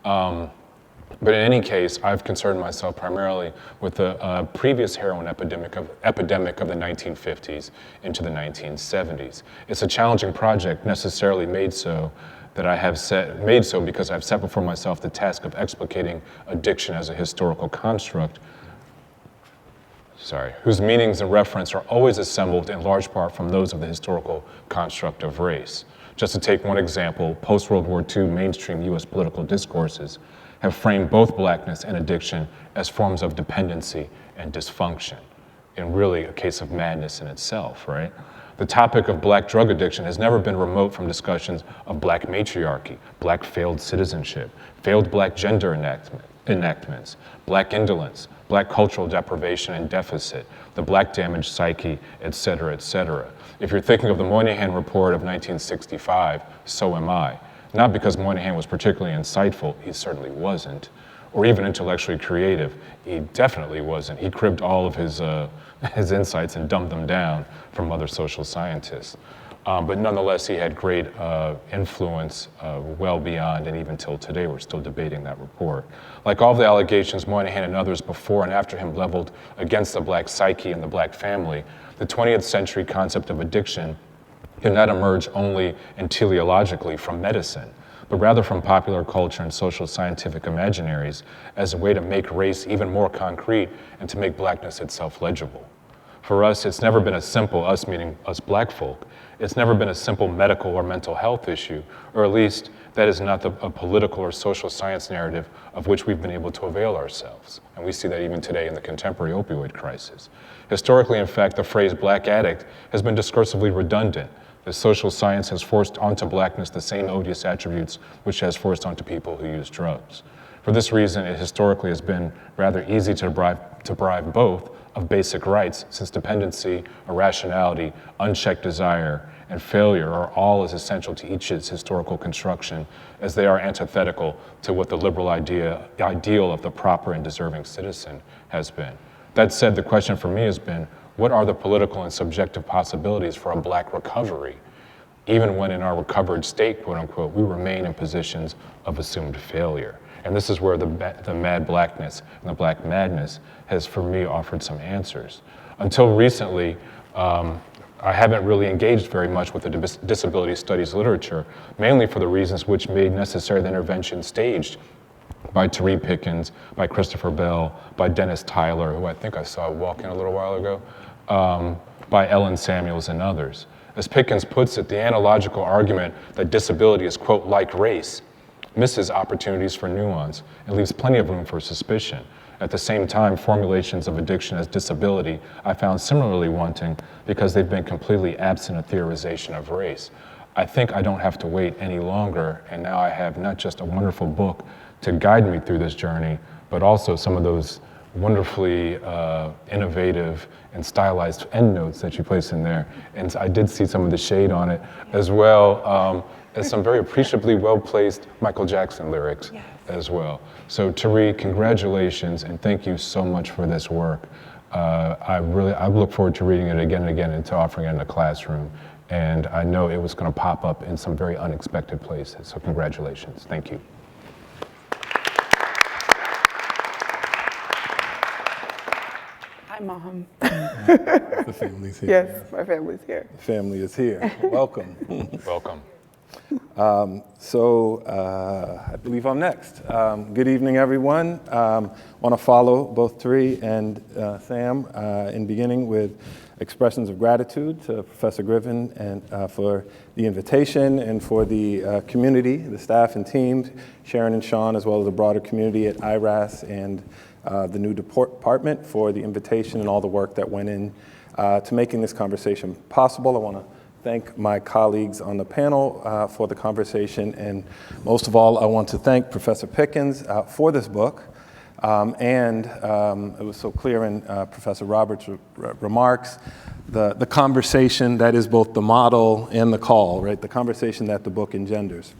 But in any case, I've concerned myself primarily with the previous heroin epidemic of the 1950s into the 1970s. It's a challenging project, necessarily made so because I've set before myself the task of explicating addiction as a historical construct, whose meanings and reference are always assembled in large part from those of the historical construct of race. Just to take one example, post-World War II mainstream US political discourses have framed both blackness and addiction as forms of dependency and dysfunction, in really a case of madness in itself, right? The topic of black drug addiction has never been remote from discussions of black matriarchy, black failed citizenship, failed black gender enactments, black indolence, black cultural deprivation and deficit, the black damaged psyche, et cetera, et cetera. If you're thinking of the Moynihan Report of 1965, so am I. Not because Moynihan was particularly insightful, he certainly wasn't, or even intellectually creative, he definitely wasn't. He cribbed all of his insights and dumbed them down from other social scientists. But nonetheless, he had great influence well beyond, and even till today, we're still debating that report. Like all of the allegations Moynihan and others before and after him leveled against the black psyche and the black family, the 20th century concept of addiction did not emerge only and teleologically from medicine, but rather from popular culture and social scientific imaginaries as a way to make race even more concrete and to make blackness itself legible. For us, it's never been a simple, us meaning us black folk, it's never been a simple medical or mental health issue, or at least that is not a political or social science narrative of which we've been able to avail ourselves. And we see that even today in the contemporary opioid crisis. Historically, in fact, the phrase black addict has been discursively redundant. The social science has forced onto blackness the same odious attributes which has forced onto people who use drugs. For this reason, it historically has been rather easy to deprive both of basic rights, since dependency, irrationality, unchecked desire, and failure are all as essential to each its historical construction as they are antithetical to what the liberal ideal of the proper and deserving citizen has been. That said, the question for me has been, what are the political and subjective possibilities for a black recovery, even when in our recovered state, quote unquote, we remain in positions of assumed failure? And this is where the mad blackness and the black madness has, for me, offered some answers. Until recently, I haven't really engaged very much with the disability studies literature, mainly for the reasons which made necessary the intervention staged by Therí Pickens, by Christopher Bell, by Dennis Tyler, who I think I saw walk in a little while ago, by Ellen Samuels and others. As Pickens puts it, the analogical argument that disability is, quote, like race, misses opportunities for nuance and leaves plenty of room for suspicion. At the same time, formulations of addiction as disability I found similarly wanting because they've been completely absent of theorization of race. I think I don't have to wait any longer, and now I have not just a wonderful book to guide me through this journey, but also some of those wonderfully innovative and stylized endnotes that you place in there. And I did see some of the shade on it, as well as some very appreciably well-placed Michael Jackson lyrics as well. So Therí, congratulations, and thank you so much for this work. I look forward to reading it again and again and to offering it in the classroom. And I know it was going to pop up in some very unexpected places. So congratulations. Thank you. Hi, Mom. The family's here. Yes, my family's here. The family is here. Welcome. Welcome. I believe I'm next. Good evening, everyone. Want to follow both Therí and Sam in beginning with expressions of gratitude to Professor Griffin and for the invitation, and for the community, the staff and teams, Sharon and Sean, as well as the broader community at Iraas and the new department for the invitation and all the work that went in to making this conversation possible. I want to thank my colleagues on the panel for the conversation, and most of all, I want to thank Professor Pickens for this book. It was so clear in Professor Roberts' remarks, the conversation that is both the model and the call, right? The conversation that the book engenders.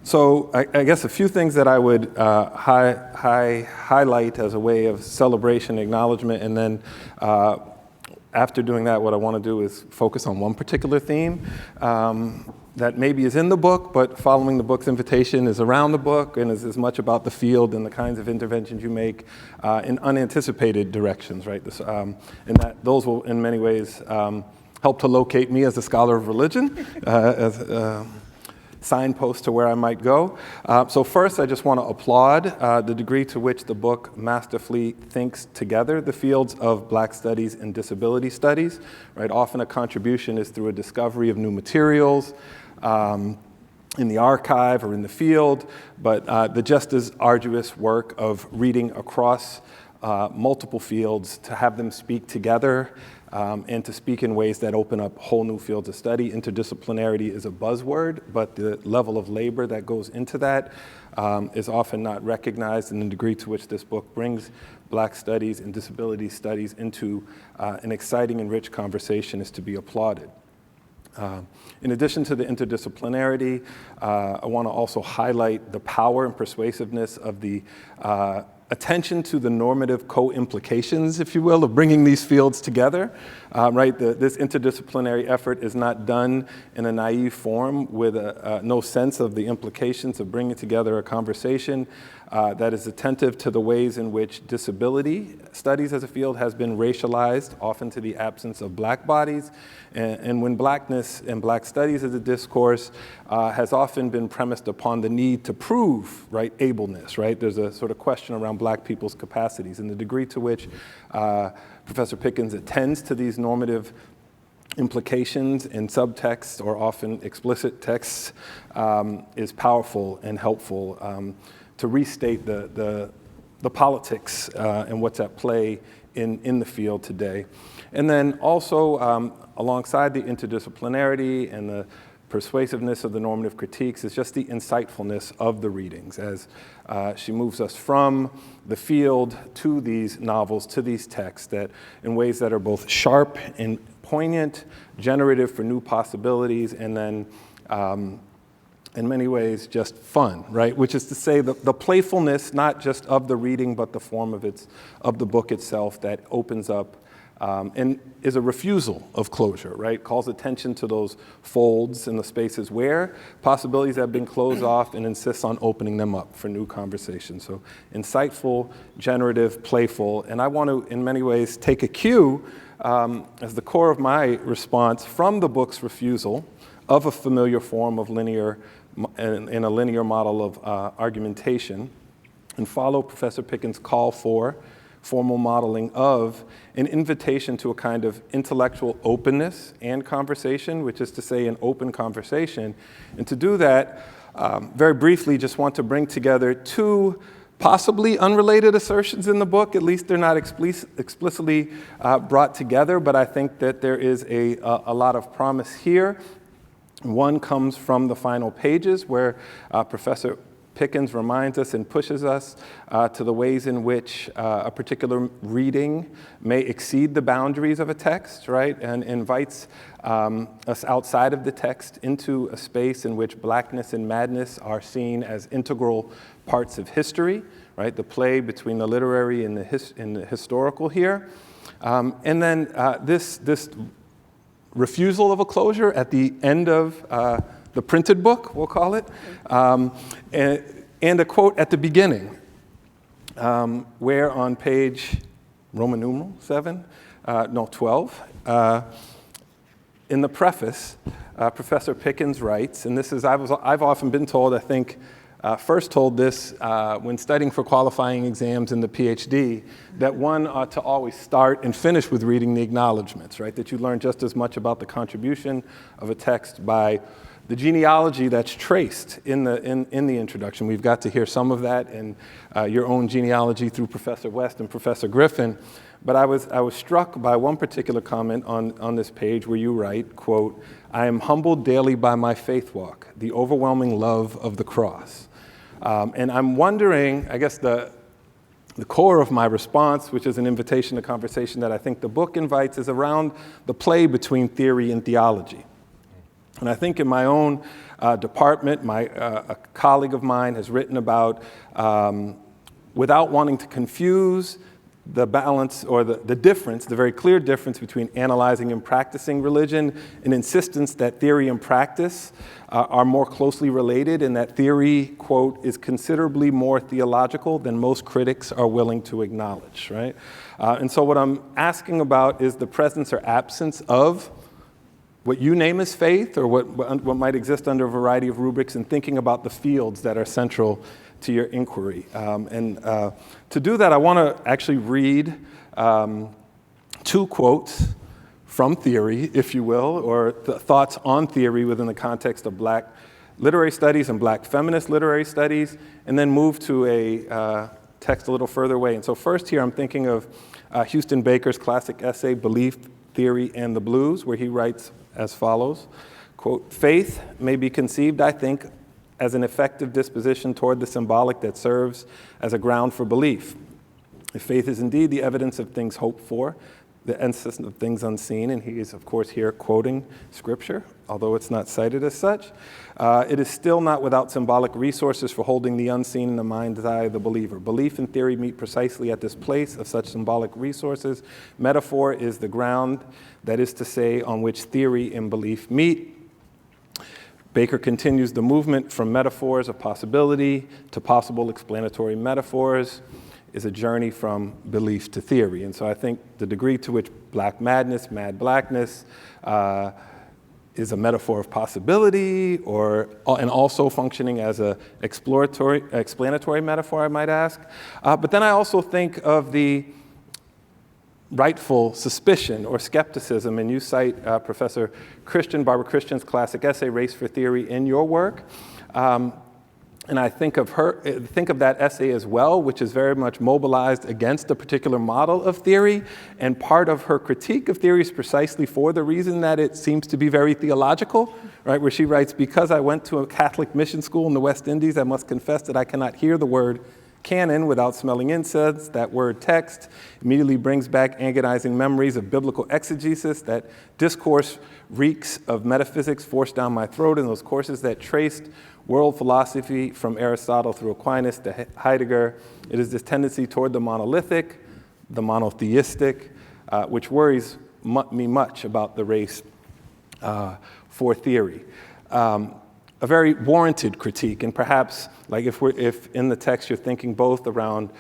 So I guess a few things that I would highlight as a way of celebration, acknowledgement, and then after doing that, what I want to do is focus on one particular theme that maybe is in the book, but following the book's invitation is around the book and is as much about the field and the kinds of interventions you make in unanticipated directions, right? And that those will, in many ways, help to locate me as a scholar of religion, as signposts to where I might go. So first, I just want to applaud the degree to which the book masterfully thinks together the fields of Black studies and disability studies, right? Often a contribution is through a discovery of new materials in the archive or in the field, but the just as arduous work of reading across multiple fields to have them speak together and to speak in ways that open up whole new fields of study. Interdisciplinarity is a buzzword, but the level of labor that goes into that is often not recognized, and the degree to which this book brings Black studies and disability studies into an exciting and rich conversation is to be applauded. In addition to the interdisciplinarity, I want to also highlight the power and persuasiveness of the attention to the normative co-implications, if you will, of bringing these fields together, right? This interdisciplinary effort is not done in a naive form with no sense of the implications of bringing together a conversation that is attentive to the ways in which disability studies as a field has been racialized, often to the absence of Black bodies, and when Blackness and Black studies as a discourse has often been premised upon the need to prove, right, ableness, right? There's a sort of question around Black people's capacities, and the degree to which Professor Pickens attends to these normative implications in subtext or often explicit texts is powerful and helpful to restate the politics and what's at play in the field today. And then also, alongside the interdisciplinarity and the persuasiveness of the normative critiques is just the insightfulness of the readings as she moves us from the field to these novels, to these texts that in ways that are both sharp and poignant, generative for new possibilities, and then in many ways just fun, right? Which is to say the playfulness, not just of the reading, but the form of the book itself that opens up and is a refusal of closure, right? Calls attention to those folds in the spaces where possibilities have been closed off and insists on opening them up for new conversations. So insightful, generative, playful, and I want to, in many ways, take a cue as the core of my response from the book's refusal of a familiar form of linear, in a linear model of argumentation, and follow Professor Pickens' call for formal modeling of an invitation to a kind of intellectual openness and conversation, which is to say an open conversation. And to do that, very briefly, just want to bring together two possibly unrelated assertions in the book. At least they're not explicitly brought together, but I think that there is a lot of promise here. One comes from the final pages where Professor Pickens reminds us and pushes us to the ways in which a particular reading may exceed the boundaries of a text, right? And invites us outside of the text into a space in which Blackness and madness are seen as integral parts of history, right? The play between the literary and the historical here. And then this refusal of a closure at the end of the printed book, we'll call it, and a quote at the beginning, where on page Roman numeral 12, in the preface, Professor Pickens writes, and this is, I've often been told, I think, first told this when studying for qualifying exams in the PhD, that one ought to always start and finish with reading the acknowledgments, right? That you learn just as much about the contribution of a text by the genealogy that's traced in the introduction. We've got to hear some of that in your own genealogy through Professor West and Professor Griffin. But I was struck by one particular comment on this page where you write, quote, "I am humbled daily by my faith walk, the overwhelming love of the cross." And I'm wondering, I guess the core of my response, which is an invitation to conversation that I think the book invites, is around the play between theory and theology. And I think in my own department, a colleague of mine has written about, without wanting to confuse the balance or the difference, the very clear difference between analyzing and practicing religion, an insistence that theory and practice are more closely related, and that theory, quote, is considerably more theological than most critics are willing to acknowledge, right? And so what I'm asking about is the presence or absence of what you name as faith, or what might exist under a variety of rubrics, and thinking about the fields that are central to your inquiry. To do that, I want to actually read two quotes from theory, if you will, or the thoughts on theory within the context of Black literary studies and Black feminist literary studies, and then move to a text a little further away. And so first here, I'm thinking of Houston Baker's classic essay, Belief, Theory, and the Blues, where he writes as follows, quote, "Faith may be conceived, I think, as an effective disposition toward the symbolic that serves as a ground for belief. If faith is indeed the evidence of things hoped for, the essence of things unseen," and he is, of course, here quoting scripture, although it's not cited as such, "it is still not without symbolic resources for holding the unseen in the mind's eye of the believer. Belief and theory meet precisely at this place of such symbolic resources. Metaphor is the ground, that is to say, on which theory and belief meet." Baker continues the movement from metaphors of possibility to possible explanatory metaphors is a journey from belief to theory. And so I think the degree to which Black madness, mad blackness, is a metaphor of possibility, and also functioning as an explanatory metaphor, I might ask. But then I also think of the rightful suspicion or skepticism, and you cite Professor Barbara Christian's classic essay, Race for Theory, in your work. And I think of that essay as well, which is very much mobilized against a particular model of theory. And part of her critique of theory is precisely for the reason that it seems to be very theological, right? Where she writes, "Because I went to a Catholic mission school in the West Indies, I must confess that I cannot hear the word canon without smelling incense. That word text immediately brings back agonizing memories of biblical exegesis. That discourse reeks of metaphysics forced down my throat in those courses that traced world philosophy from Aristotle through Aquinas to Heidegger. It is this tendency toward the monolithic, the monotheistic, which worries me much about the race for theory." A very warranted critique, and perhaps, like if in the text you're thinking both around,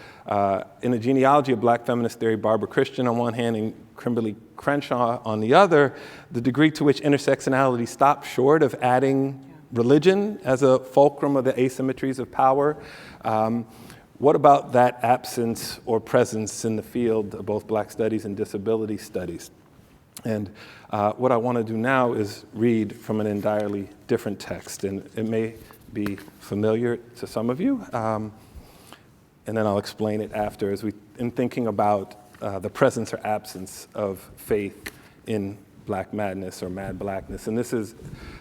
in the genealogy of Black feminist theory, Barbara Christian on one hand and Kimberly Crenshaw on the other, the degree to which intersectionality stops short of adding religion as a fulcrum of the asymmetries of power. What about that absence or presence in the field of both Black studies and disability studies? And what I want to do now is read from an entirely different text, and it may be familiar to some of you, and then I'll explain it after in thinking about the presence or absence of faith in Black madness or mad blackness. And this is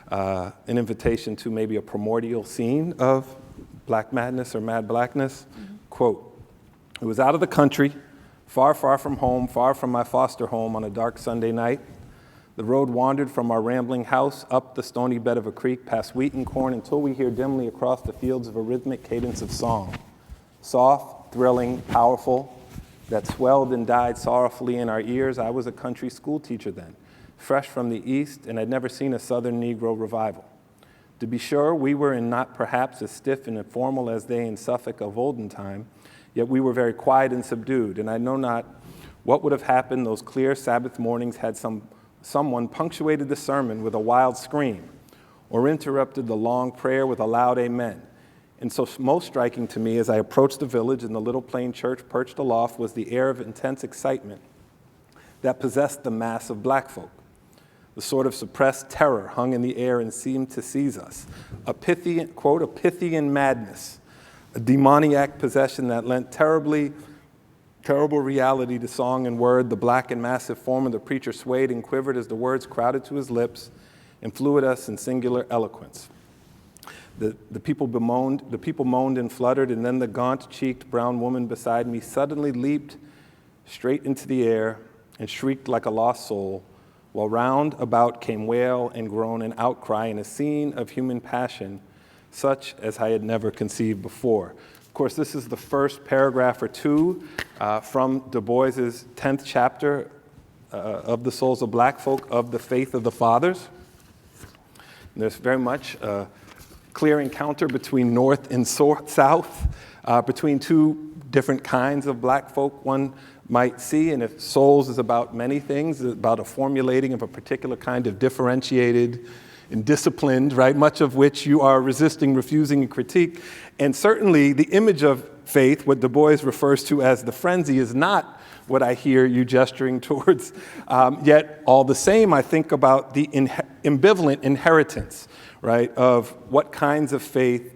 an invitation to maybe a primordial scene of Black madness or mad blackness. Mm-hmm. Quote, "It was out of the country, far, far from home, far from my foster home on a dark Sunday night. The road wandered from our rambling house up the stony bed of a creek, past wheat and corn, until we hear dimly across the fields of a rhythmic cadence of song. Soft, thrilling, powerful, that swelled and died sorrowfully in our ears. I was a country school teacher then, fresh from the East, and had never seen a Southern Negro revival. To be sure, we were not perhaps as stiff and informal as they in Suffolk of olden time, yet we were very quiet and subdued, and I know not what would have happened those clear Sabbath mornings had someone punctuated the sermon with a wild scream, or interrupted the long prayer with a loud amen. And so most striking to me as I approached the village and the little plain church perched aloft was the air of intense excitement that possessed the mass of black folk. The sort of suppressed terror hung in the air and seemed to seize us. A Pythian, quote, a Pythian madness, a demoniac possession that lent terrible reality to song and word. The black and massive form of the preacher swayed and quivered as the words crowded to his lips and flew at us in singular eloquence. The people moaned and fluttered, and then the gaunt-cheeked brown woman beside me suddenly leaped straight into the air and shrieked like a lost soul, while round about came wail and groan and outcry in a scene of human passion such as I had never conceived before. Of course, this is the first paragraph or two from Du Bois's 10th chapter of The Souls of Black Folk, of the Faith of the Fathers. And there's very much a clear encounter between North and South, between two different kinds of black folk one might see. And if Souls is about many things, it's about a formulating of a particular kind of differentiated and disciplined, right, much of which you are resisting, refusing, and critique. And certainly the image of faith, what Du Bois refers to as the frenzy, is not what I hear you gesturing towards. Yet all the same, I think about the ambivalent inheritance, right, of what kinds of faith,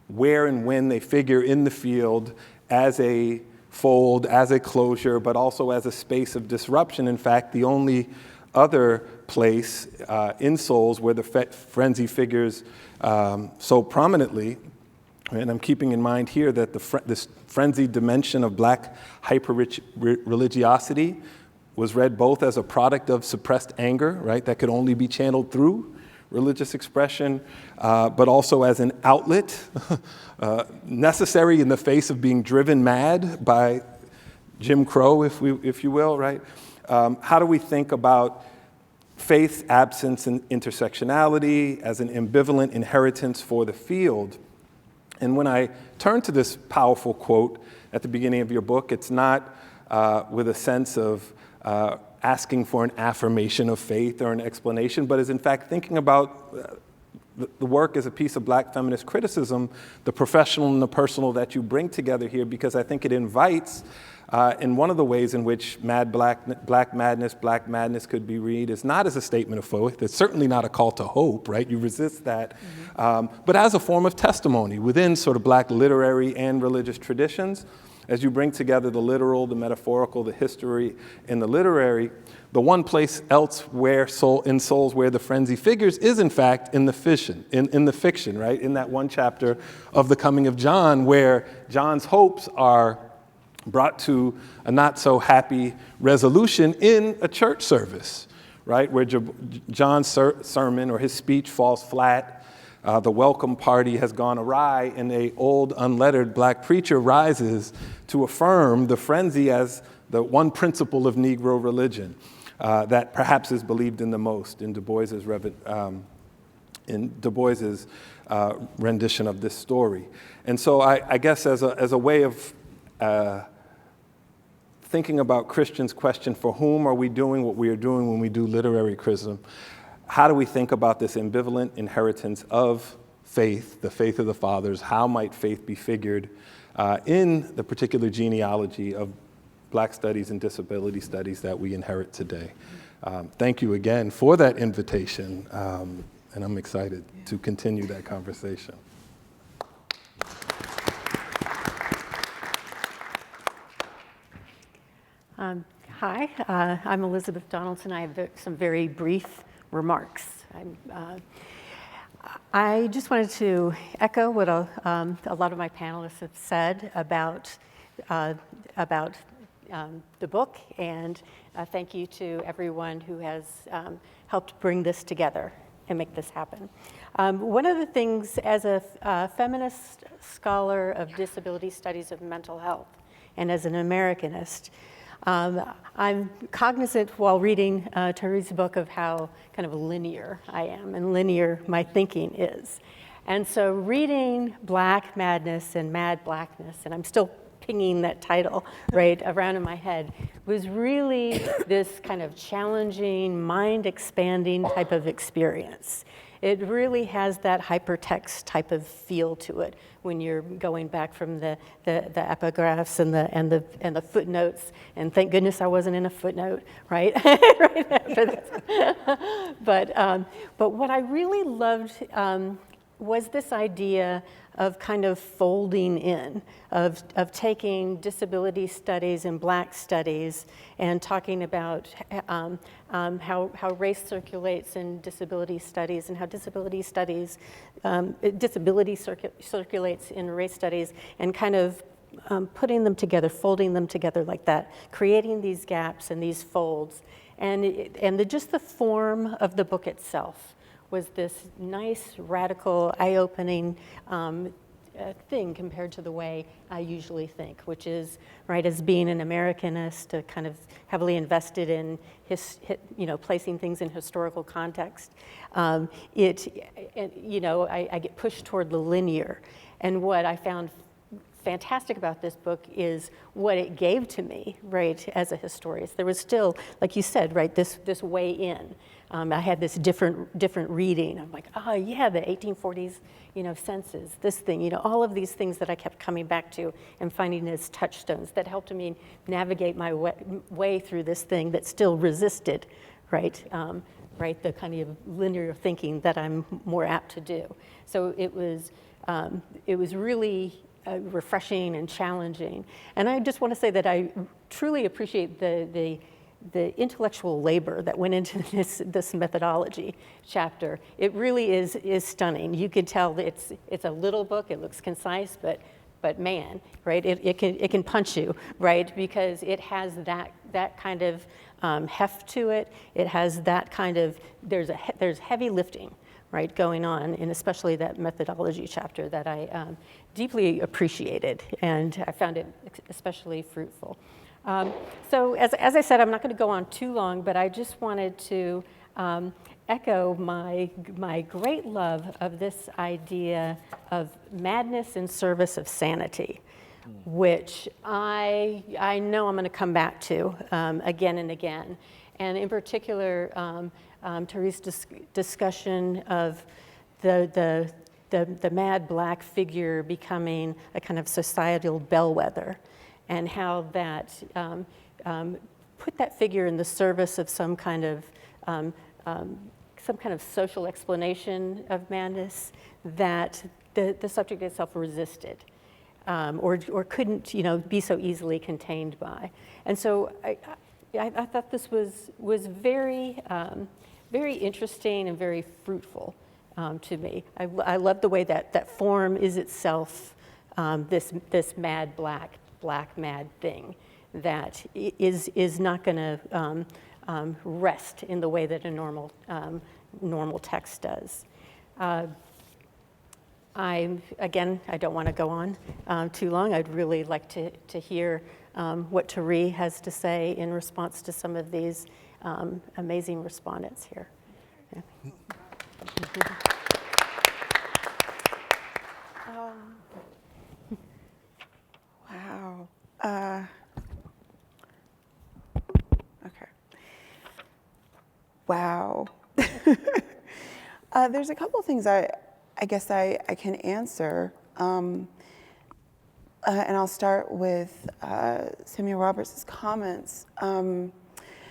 where and when they figure in the field as a fold, as a closure, but also as a space of disruption. In fact, the only other place in Souls where the frenzy figures so prominently, and I'm keeping in mind here that this frenzied dimension of black hyper-religiosity was read both as a product of suppressed anger, right, that could only be channeled through religious expression, but also as an outlet necessary in the face of being driven mad by Jim Crow, if you will, right? How do we think about faith's absence and intersectionality as an ambivalent inheritance for the field? And when I turn to this powerful quote at the beginning of your book, it's not with a sense of asking for an affirmation of faith or an explanation, but is in fact thinking about the work as a piece of black feminist criticism, the professional and the personal that you bring together here, because I think it invites, in one of the ways in which black madness could be read is not as a statement of faith. It's certainly not a call to hope, right? You resist that, but as a form of testimony within sort of black literary and religious traditions. As you bring together the literal, the metaphorical, the history, and the literary, the one place else where in Souls where the frenzy figures is in fact in the fiction, right? In that one chapter of the coming of John, where John's hopes are brought to a not so happy resolution in a church service, right? Where John's sermon or his speech falls flat. The welcome party has gone awry, and an old, unlettered black preacher rises to affirm the frenzy as the one principle of Negro religion that perhaps is believed in the most in Du Bois's rendition of this story. And so I guess as a way of thinking about Christians' question, for whom are we doing what we are doing when we do literary criticism? How do we think about this ambivalent inheritance of faith, the faith of the fathers? How might faith be figured in the particular genealogy of Black studies and disability studies that we inherit today? Thank you again for that invitation, and I'm excited to continue that conversation. Hi, I'm Elizabeth Donaldson. I have some very brief remarks. I just wanted to echo what a lot of my panelists have said about the book, and thank you to everyone who has helped bring this together and make this happen. One of the things, as a feminist scholar of disability studies of mental health and as an Americanist, I'm cognizant while reading Theri's book of how kind of linear I am and linear my thinking is. And so reading Black Madness and Mad Blackness, and I'm still pinging that title right around in my head, was really this kind of challenging, mind-expanding type of experience. It really has that hypertext type of feel to it when you're going back from the epigraphs and the footnotes. And thank goodness I wasn't in a footnote, right? Right after this. But what I really loved was this idea of kind of folding in, of taking disability studies and Black studies and talking about how race circulates in disability studies and how disability studies, circulates in race studies, and kind of putting them together, folding them together like that, creating these gaps and these folds. And just the form of the book itself was this nice, radical, eye-opening thing compared to the way I usually think, which is, right, as being an Americanist, kind of heavily invested in placing things in historical context. I get pushed toward the linear. And what I found fantastic about this book is what it gave to me, right, as a historian. There was still, like you said, right, this way in. I had this different reading. I'm like, oh yeah, the 1840s, census, this thing, all of these things that I kept coming back to and finding as touchstones that helped me navigate my way through this thing that still resisted, right, the kind of linear thinking that I'm more apt to do. So it was really refreshing and challenging. And I just want to say that I truly appreciate the intellectual labor that went into this methodology chapter. It really is stunning. You could tell that it's a little book. It looks concise, but man, right? It can punch you, right? Because it has that kind of heft to it. It has that kind of there's heavy lifting, right, going on, and especially that methodology chapter that I deeply appreciated, and I found it especially fruitful. So as I said, I'm not going to go on too long, but I just wanted to echo my great love of this idea of madness in service of sanity, which I know I'm going to come back to again and again. And in particular, Theri's discussion of the mad Black figure becoming a kind of societal bellwether, and how that put that figure in the service of some kind of social explanation of madness that the subject itself resisted, or couldn't be so easily contained by. And so I thought this was very very interesting and very fruitful to me. I love the way that form is itself this mad black mad thing that is not going to rest in the way that a normal text does. I don't want to go on too long. I'd really like to hear what Theri has to say in response to some of these amazing respondents here. Yeah. Wow. Okay. Wow. There's a couple of things I guess I can answer. And I'll start with Samuel Roberts' comments.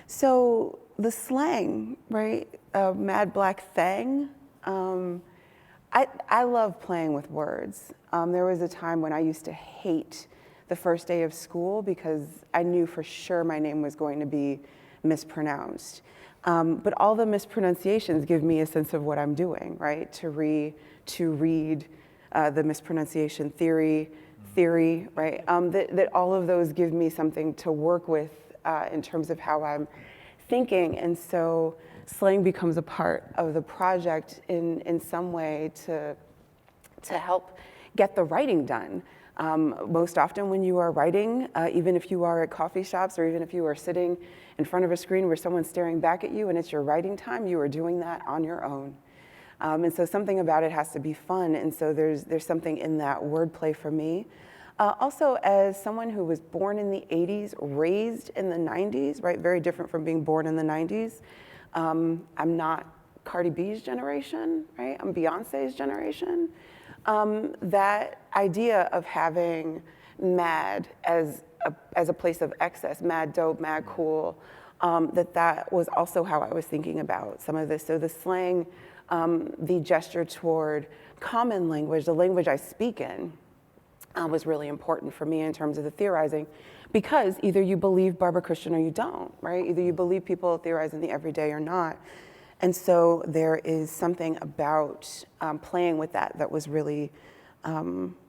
So the slang, right? Mad Black Thang. I love playing with words. There was a time when I used to hate the first day of school because I knew for sure my name was going to be mispronounced. But all the mispronunciations give me a sense of what I'm doing, right? To read the mispronunciation theory, right? That all of those give me something to work with in terms of how I'm thinking. And so slang becomes a part of the project in some way to help get the writing done. Most often when you are writing, even if you are at coffee shops or even if you are sitting in front of a screen where someone's staring back at you and it's your writing time, you are doing that on your own. And so something about it has to be fun, and so there's something in that wordplay for me. Also, as someone who was born in the 80s, raised in the 90s, right, very different from being born in the 90s, I'm not Cardi B's generation, right? I'm Beyonce's generation. That idea of having mad as a place of excess, mad dope, mad cool, that was also how I was thinking about some of this. So the slang, the gesture toward common language, the language I speak in, was really important for me in terms of the theorizing, because either you believe Barbara Christian or you don't, right? Either you believe people theorize in the everyday or not. And so there is something about playing with that was really,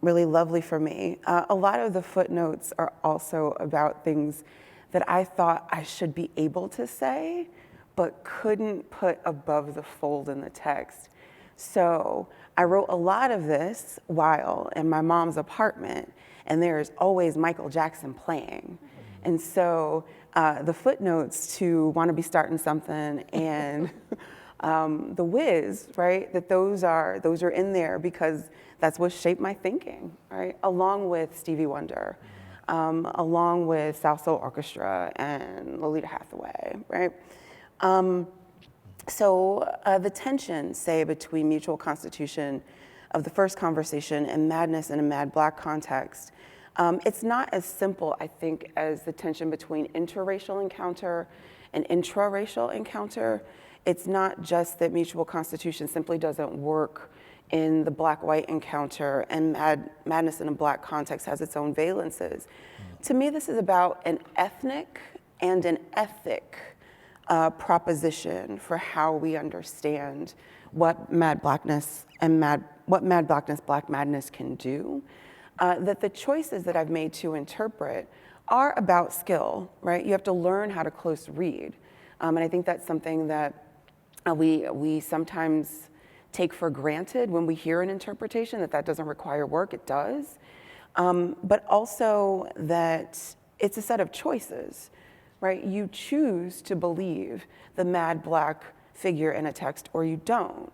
really lovely for me. A lot of the footnotes are also about things that I thought I should be able to say, but couldn't put above the fold in the text. So I wrote a lot of this while in my mom's apartment, and there's always Michael Jackson playing. And so the footnotes to Want to Be Starting Something and The Wiz, right, that those are in there because that's what shaped my thinking, right, along with Stevie Wonder, along with South Soul Orchestra and Lolita Hathaway, right? So the tension, say, between mutual constitution of the first conversation and madness in a mad Black context, it's not as simple, I think, as the tension between interracial encounter and intraracial encounter. It's not just that mutual constitution simply doesn't work in the Black-white encounter and madness in a Black context has its own valences. To me, this is about an ethnic and an ethic proposition for how we understand what mad Blackness and Black madness can do. That the choices that I've made to interpret are about skill, right? You have to learn how to close read. And I think that's something that we sometimes take for granted when we hear an interpretation, that doesn't require work. It does. But also that it's a set of choices, right? You choose to believe the mad Black figure in a text or you don't.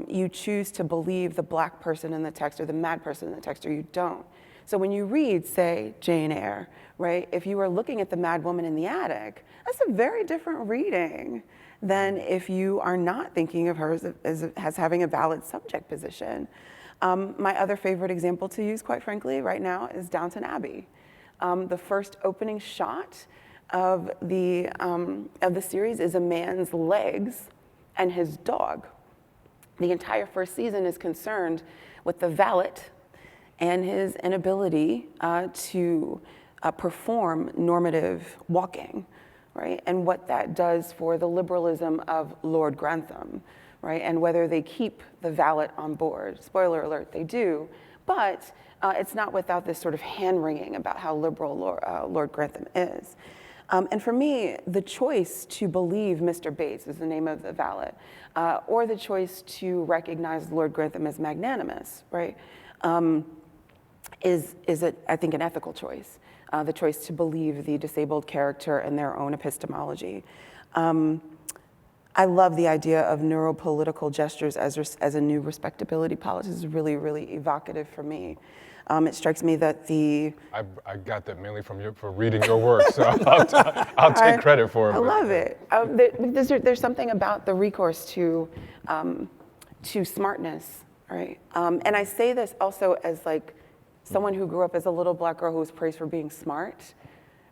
You choose to believe the Black person in the text or the mad person in the text or you don't. So when you read, say, Jane Eyre, right? If you are looking at the mad woman in the attic, that's a very different reading than if you are not thinking of her as having a valid subject position. My other favorite example to use, quite frankly, right now is Downton Abbey. The first opening shot of the series is a man's legs and his dog. The entire first season is concerned with the valet and his inability to perform normative walking, right? And what that does for the liberalism of Lord Grantham, right? And whether they keep the valet on board. Spoiler alert, they do. But it's not without this sort of hand-wringing about how liberal Lord Grantham is. And for me, the choice to believe Mr. Bates is the name of the valet, or the choice to recognize Lord Grantham as magnanimous, right, is I think, an ethical choice. The choice to believe the disabled character and their own epistemology. I love the idea of neuropolitical gestures as a new respectability politics. Is really, really evocative for me. It strikes me that I got that mainly from for reading your work, so I'll take credit for it. I love it. There's something about the recourse to smartness, right? And I say this also as like someone who grew up as a little Black girl who was praised for being smart,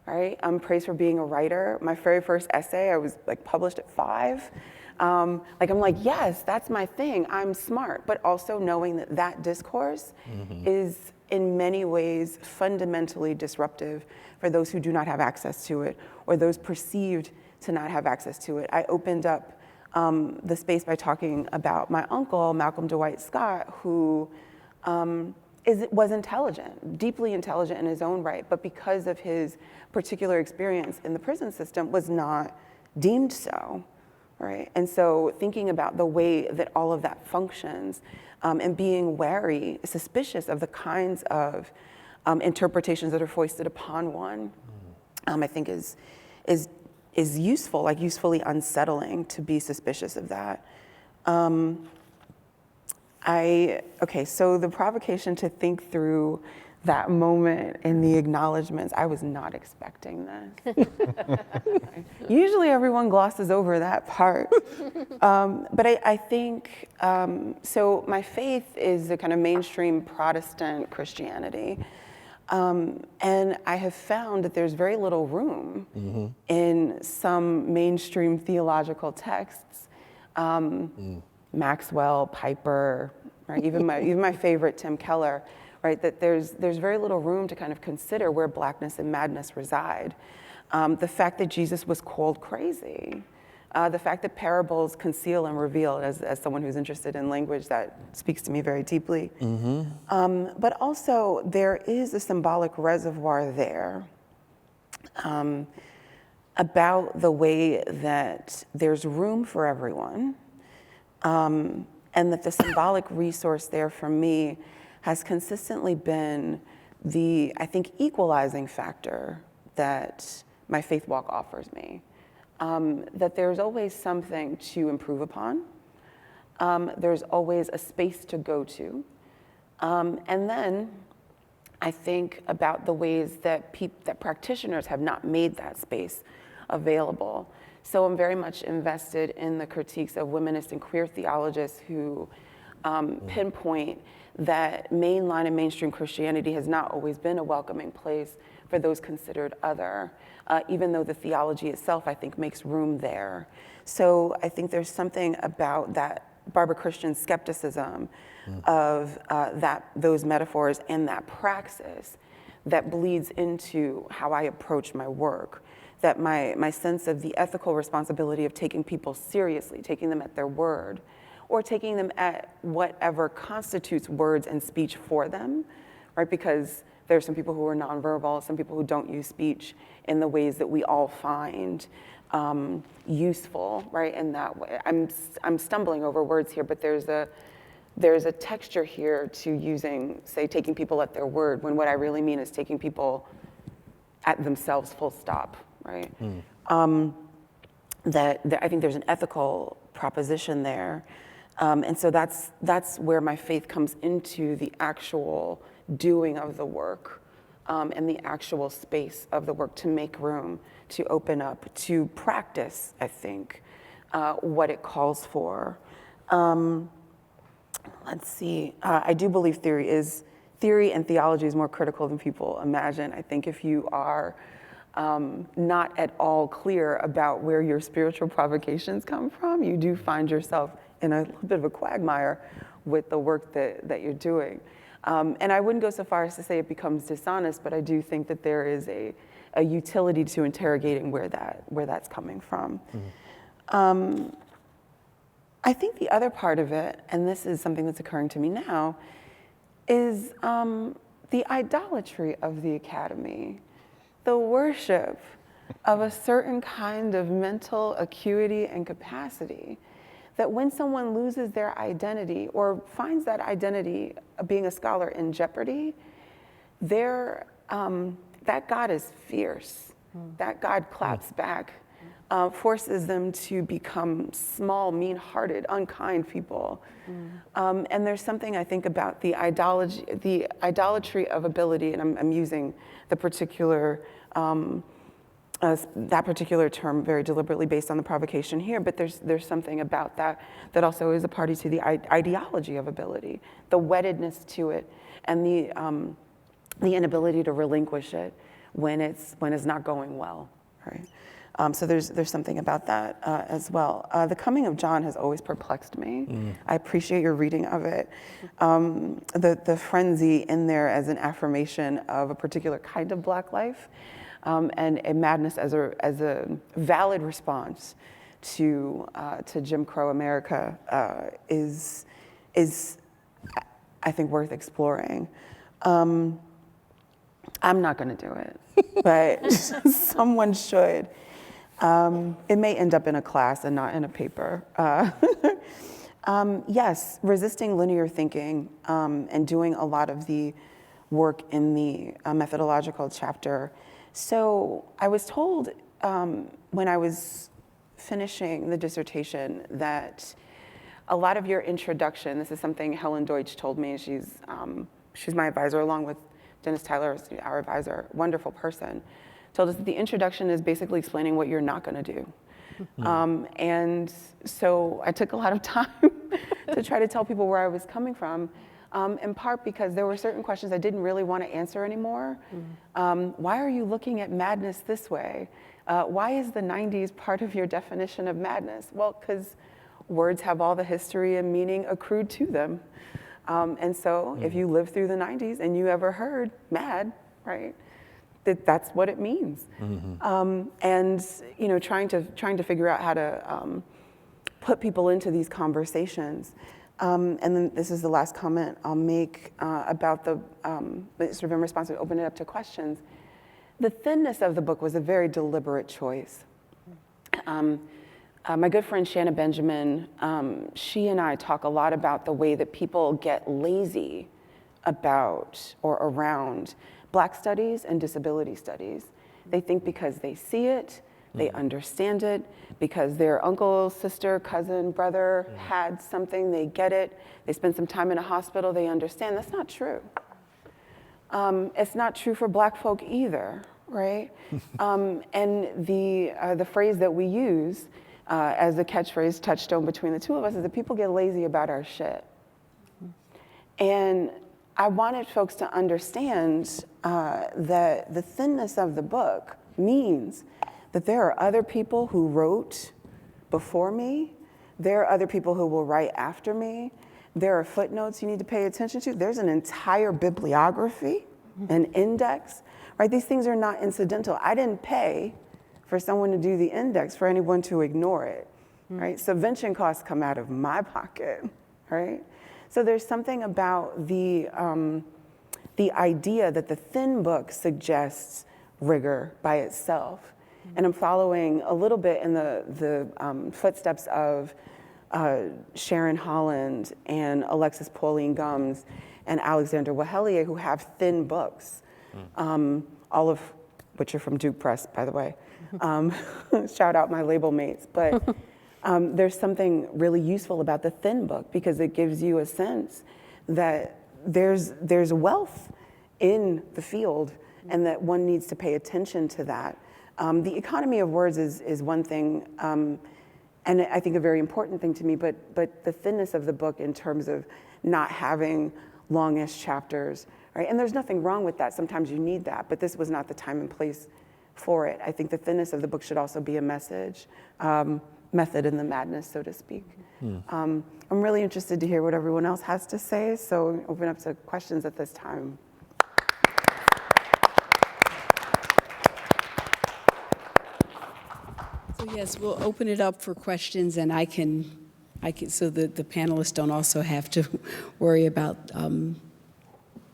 right? I'm praised for being a writer. My very first essay, I was like published at 5. I'm like, yes, that's my thing. I'm smart, but also knowing that discourse is in many ways fundamentally disruptive for those who do not have access to it or those perceived to not have access to it. I opened up the space by talking about my uncle, Malcolm Dwight Scott, who was intelligent, deeply intelligent in his own right, but because of his particular experience in the prison system was not deemed so, right? And so thinking about the way that all of that functions and being wary, suspicious of the kinds of interpretations that are foisted upon one, I think is useful, like usefully unsettling to be suspicious of that. So the provocation to think through that moment in the acknowledgments. I was not expecting this. Usually everyone glosses over that part. But I think, so my faith is a kind of mainstream Protestant Christianity. And I have found that there's very little room in some mainstream theological texts. Maxwell, Piper, right? Even my favorite, Tim Keller, right? That there's very little room to kind of consider where blackness and madness reside. The fact that Jesus was called crazy, the fact that parables conceal and reveal, as someone who's interested in language, that speaks to me very deeply. But also there is a symbolic reservoir there about the way that there's room for everyone, and that the symbolic resource there for me has consistently been the, I think, equalizing factor that my faith walk offers me. That there's always something to improve upon. There's always a space to go to. And then I think about the ways that that practitioners have not made that space available. So I'm very much invested in the critiques of womanist and queer theologists who pinpoint that mainline and mainstream Christianity has not always been a welcoming place for those considered other, even though the theology itself, I think, makes room there. So I think there's something about that Barbara Christian skepticism of those metaphors and that praxis that bleeds into how I approach my work, that my sense of the ethical responsibility of taking people seriously, taking them at their word, or taking them at whatever constitutes words and speech for them, right? Because there are some people who are nonverbal, some people who don't use speech in the ways that we all find useful, right? In that way, I'm stumbling over words here, but there's a texture here to using, say, taking people at their word, when what I really mean is taking people at themselves, full stop, right? That I think there's an ethical proposition there. And so that's where my faith comes into the actual doing of the work, and the actual space of the work to make room, to open up, to practice, I think, what it calls for. Let's see, I do believe theory and theology is more critical than people imagine. I think if you are not at all clear about where your spiritual provocations come from, you do find yourself in a little bit of a quagmire with the work that you're doing. And I wouldn't go so far as to say it becomes dishonest, but I do think that there is a utility to interrogating where that's coming from. I think the other part of it, and this is something that's occurring to me now, is the idolatry of the academy, the worship of a certain kind of mental acuity and capacity, that when someone loses their identity or finds that identity of being a scholar in jeopardy, that God is fierce, that God claps back, forces them to become small, mean-hearted, unkind people. And there's something I think about the idolatry of ability, and I'm using the particular that particular term very deliberately based on the provocation here, but there's something about that also is a party to the ideology of ability, the weddedness to it, and the inability to relinquish it when it's not going well, right? So there's something about that as well. The coming of John has always perplexed me. I appreciate your reading of it. The frenzy in there as an affirmation of a particular kind of Black life, and a madness as a valid response to Jim Crow America is I think worth exploring. I'm not going to do it, but someone should. It may end up in a class and not in a paper. Yes, resisting linear thinking and doing a lot of the work in the methodological chapter. So I was told when I was finishing the dissertation that a lot of your introduction, this is something Helen Deutsch told me, she's my advisor along with Dennis Tyler, our advisor, wonderful person, told us that the introduction is basically explaining what you're not going to do. And so I took a lot of time to try to tell people where I was coming from, in part because there were certain questions I didn't really want to answer anymore. Why are you looking at madness this way? Why is the 90s part of your definition of madness? Well, because words have all the history and meaning accrued to them. And so if you lived through the 90s and you ever heard mad, right, that's what it means. And trying to figure out how to put people into these conversations. And then this is the last comment I'll make about the sort of in response to open it up to questions. The thinness of the book was a very deliberate choice. My good friend Shanna Benjamin, she and I talk a lot about the way that people get lazy about or around Black studies and disability studies. They think because they see it, they understand it, because their uncle, sister, cousin, brother had something, they get it, they spend some time in a hospital, they understand. That's not true. It's not true for Black folk either, right? And the phrase that we use as the catchphrase touchstone between the two of us is that people get lazy about our shit. And I wanted folks to understand that the thinness of the book means that there are other people who wrote before me, there are other people who will write after me, there are footnotes you need to pay attention to, there's an entire bibliography, an index, right? These things are not incidental. I didn't pay for someone to do the index for anyone to ignore it, right? Subvention costs come out of my pocket, right? So there's something about the idea that the thin book suggests rigor by itself. And I'm following a little bit in the footsteps of Sharon Holland and Alexis Pauline Gumbs and Alexander Wahelier, who have thin books, all of which are from Duke Press, by the way. Shout out my label mates. But there's something really useful about the thin book because it gives you a sense that there's wealth in the field and that one needs to pay attention to that. The economy of words is one thing, and I think a very important thing to me, but the thinness of the book in terms of not having longish chapters, right? And there's nothing wrong with that. Sometimes you need that, but this was not the time and place for it. I think the thinness of the book should also be a message, method in the madness, so to speak. I'm really interested to hear what everyone else has to say, so open up to questions at this time. So yes, we'll open it up for questions, and I can so that the panelists don't also have to worry about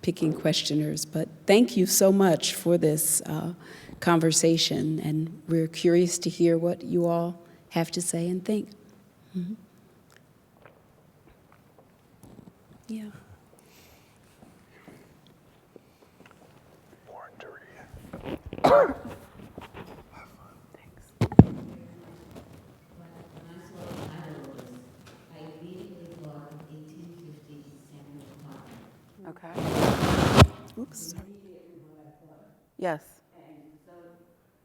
picking questioners. But thank you so much for this conversation, and we're curious to hear what you all have to say and think. Yeah. Okay. Oops, sorry. Yes. And so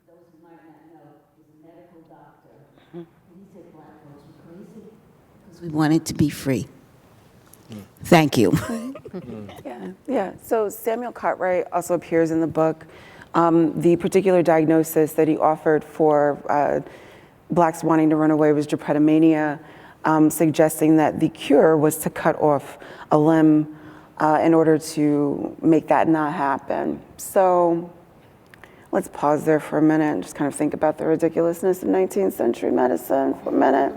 those who might not know, he's a medical doctor. And he said Black folks were crazy because we wanted to be free. Thank you. Yeah. So Samuel Cartwright also appears in the book. The particular diagnosis that he offered for Blacks wanting to run away was drapetomania, suggesting that the cure was to cut off a limb in order to make that not happen. So let's pause there for a minute and just kind of think about the ridiculousness of 19th century medicine for a minute.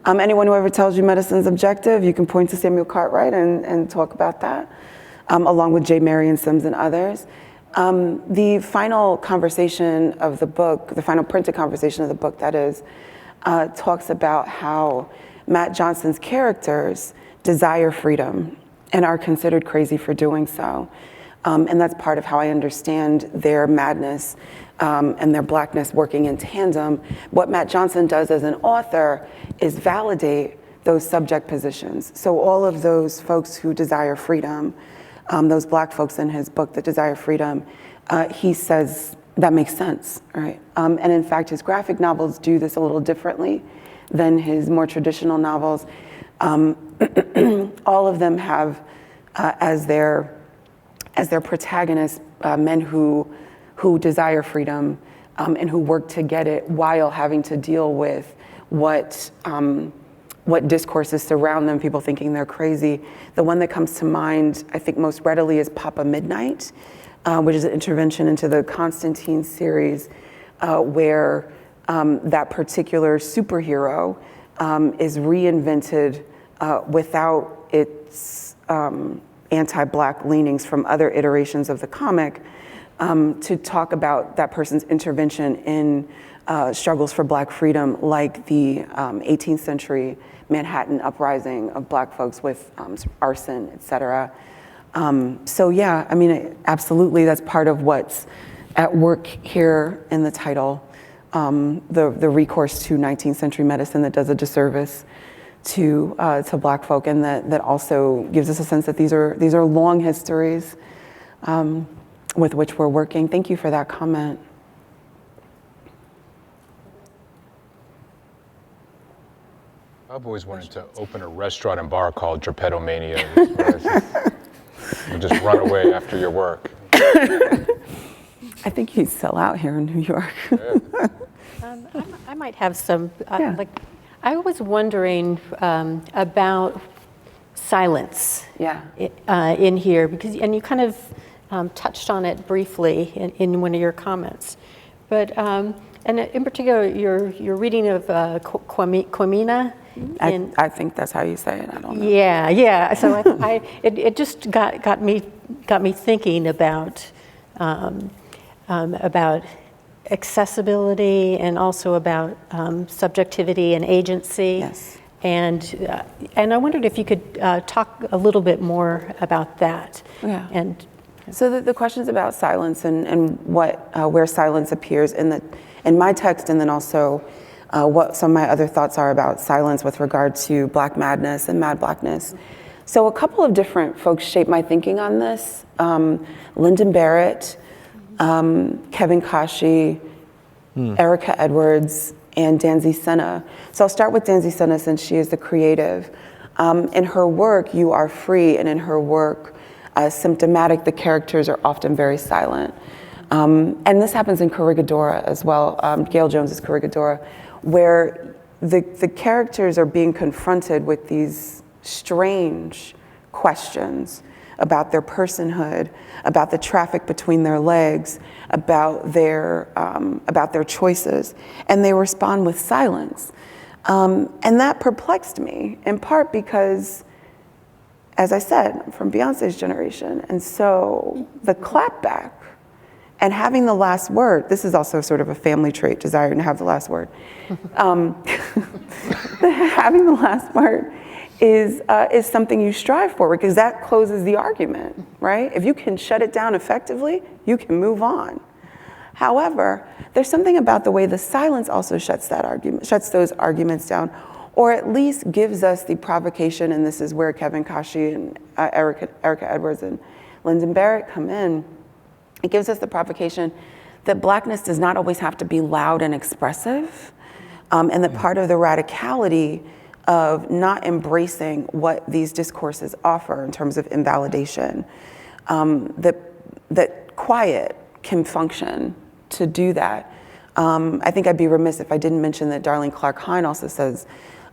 Anyone who ever tells you medicine's objective, you can point to Samuel Cartwright and talk about that, along with J. Marion Sims and others. The final conversation of the book, the final printed conversation of the book, that is, talks about how Matt Johnson's characters desire freedom and are considered crazy for doing so. And that's part of how I understand their madness and their Blackness working in tandem. What Matt Johnson does as an author is validate those subject positions. So all of those folks who desire freedom those Black folks in his book, The Desire Freedom, he says that makes sense, right? And in fact, his graphic novels do this a little differently than his more traditional novels. All of them have as their protagonists men who desire freedom and who work to get it while having to deal with what discourses surround them, people thinking they're crazy. The one that comes to mind, I think most readily, is Papa Midnight, which is an intervention into the Constantine series, where that particular superhero is reinvented without its anti-Black leanings from other iterations of the comic, to talk about that person's intervention in struggles for Black freedom, like the 18th century Manhattan uprising of Black folks with arson, et cetera. So yeah, I mean, absolutely, that's part of what's at work here in the title. The recourse to 19th century medicine that does a disservice to Black folk, and that also gives us a sense that these are long histories with which we're working. Thank you for that comment. I've always wanted to open a restaurant and bar called Geppettomania. You just run away after your work. I think you'd sell out here in New York. I might have some, I was wondering about silence in here, because, and you kind of touched on it briefly in one of your comments. But, and in particular, your reading of Kwamina. I think that's how you say it. I don't know. Yeah. So it just got me thinking about accessibility and also about subjectivity and agency. Yes. And I wondered if you could talk a little bit more about that. Yeah. And so the questions about silence and where silence appears in my text, and then also what some of my other thoughts are about silence with regard to Black madness and mad Blackness. So a couple of different folks shaped my thinking on this. Lyndon Barrett, Kevin Kashi, Erica Edwards, and Danzy Senna. So I'll start with Danzy Senna, since she is the creative. In her work, You Are Free, and in her work, Symptomatic, the characters are often very silent. And this happens in Corregidora as well, Gail Jones's Corregidora, where the characters are being confronted with these strange questions about their personhood, about the traffic between their legs, about their choices, and they respond with silence. And that perplexed me, in part because, as I said, I'm from Beyonce's generation, and so the clapback and having the last word, this is also sort of a family trait, desiring to have the last word. Having the last word is something you strive for, because that closes the argument, right? If you can shut it down effectively, you can move on. However, there's something about the way the silence also shuts those arguments down, or at least gives us the provocation, and this is where Kevin Kashi and Erica Edwards and Lyndon Barrett come in. It gives us the provocation that Blackness does not always have to be loud and expressive, and that part of the radicality of not embracing what these discourses offer in terms of invalidation, that quiet can function to do that. I think I'd be remiss if I didn't mention that Darlene Clark Hine also says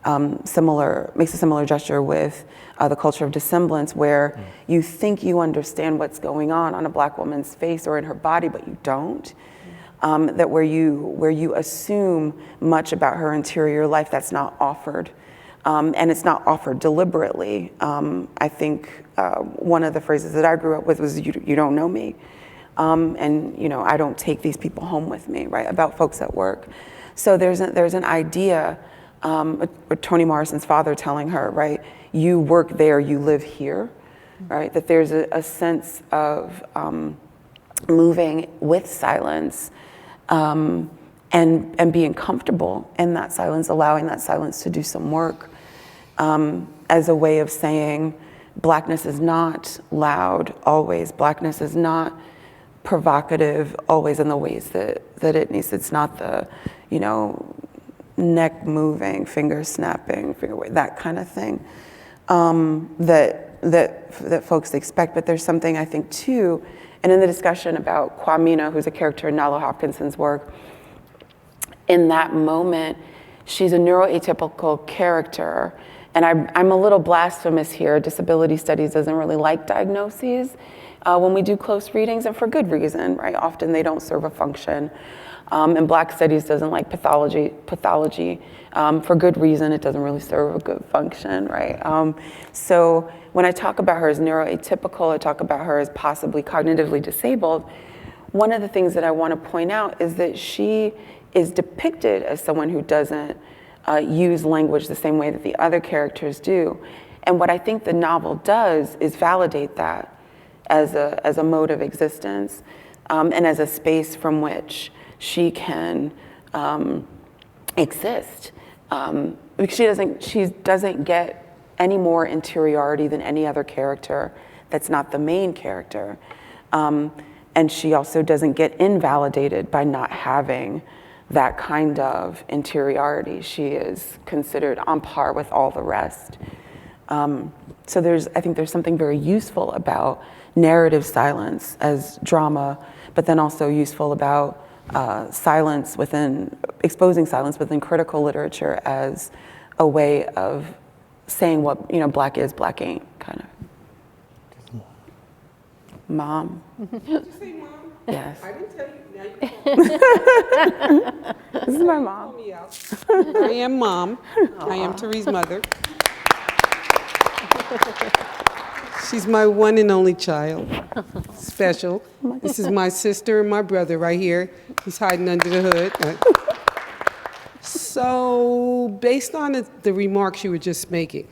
makes a similar gesture with the culture of dissemblance, where you think you understand what's going on a Black woman's face or in her body, but you don't. That where you assume much about her interior life that's not offered, and it's not offered deliberately. I think one of the phrases that I grew up with was, "You don't know me," and I don't take these people home with me, right? About folks at work. So there's an idea. Toni Morrison's father telling her, right, you work there, you live here, right? That there's a sense of moving with silence, and being comfortable in that silence, allowing that silence to do some work, as a way of saying, Blackness is not loud always. Blackness is not provocative always in the ways that it needs. It's not the, neck moving, finger snapping, that kind of thing that folks expect. But there's something I think too, and in the discussion about Kwamina, who's a character in Nalo Hopkinson's work, in that moment, she's a neuroatypical character. And I'm a little blasphemous here. Disability studies doesn't really like diagnoses when we do close readings, and for good reason, right? Often they don't serve a function. And Black studies doesn't like pathology for good reason. It doesn't really serve a good function, right? So when I talk about her as neuroatypical, I talk about her as possibly cognitively disabled. One of the things that I want to point out is that she is depicted as someone who doesn't use language the same way that the other characters do. And what I think the novel does is validate that as a mode of existence and as a space from which she can exist. Because she doesn't get any more interiority than any other character that's not the main character. And she also doesn't get invalidated by not having that kind of interiority. She is considered on par with all the rest. So I think there's something very useful about narrative silence as drama, but then also useful about exposing silence within critical literature as a way of saying what Black is, Black ain't, kind of. Mom. Did you say mom? Yes. I didn't tell you. Now you call me. This is my mom. Call me out. I am mom. I am Theri's mother. She's my one and only child. Special. This is my sister and my brother right here. He's hiding under the hood. So, based on the remarks you were just making,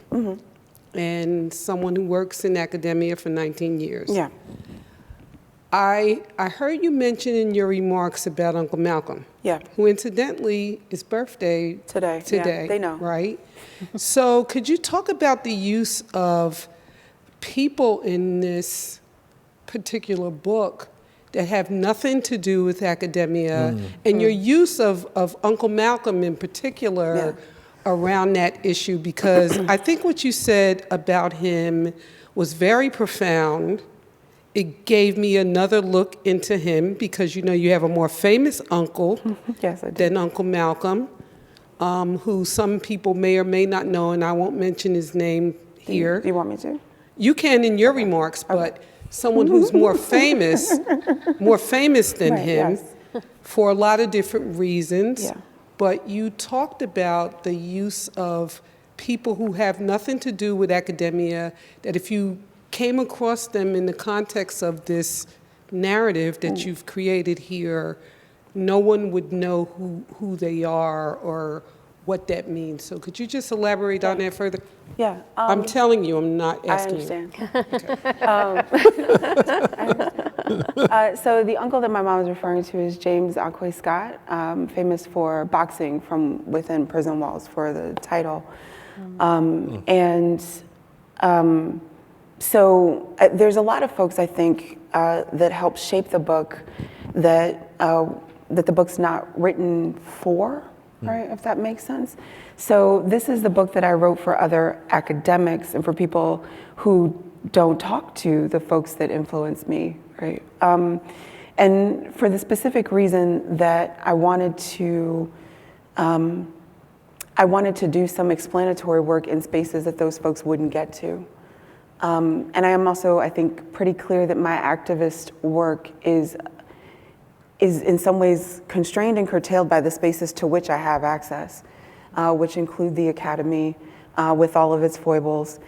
and someone who works in academia for 19 years, Yeah. I heard you mention in your remarks about Uncle Malcolm. Yeah. Who incidentally, his birthday Today. Yeah, they know. Right? So could you talk about the use of people in this particular book that have nothing to do with academia, and your use of Uncle Malcolm in particular around that issue? Because I think what you said about him was very profound. It gave me another look into him because you have a more famous uncle Yes, I do. than Uncle Malcolm, who some people may or may not know, and I won't mention his name here. Do you want me to? You can in your remarks, but someone who's more famous than Right, him yes. for a lot of different reasons. Yeah. But you talked about the use of people who have nothing to do with academia, that if you came across them in the context of this narrative that you've created here, no one would know who they are or what that means. So could you just elaborate on that further? Yeah. I'm telling you, I'm not I asking you. understand. So the uncle that my mom is referring to is James Aquay Scott, famous for boxing from within prison walls for the title. So there's a lot of folks, I think, that help shape the book that the book's not written for, right, if that makes sense. So this is the book that I wrote for other academics and for people who don't talk to the folks that influence me, right? And for the specific reason that I wanted to do some explanatory work in spaces that those folks wouldn't get to. And I am also, I think, pretty clear that my activist work is in some ways constrained and curtailed by the spaces to which I have access, which include the academy with all of its foibles.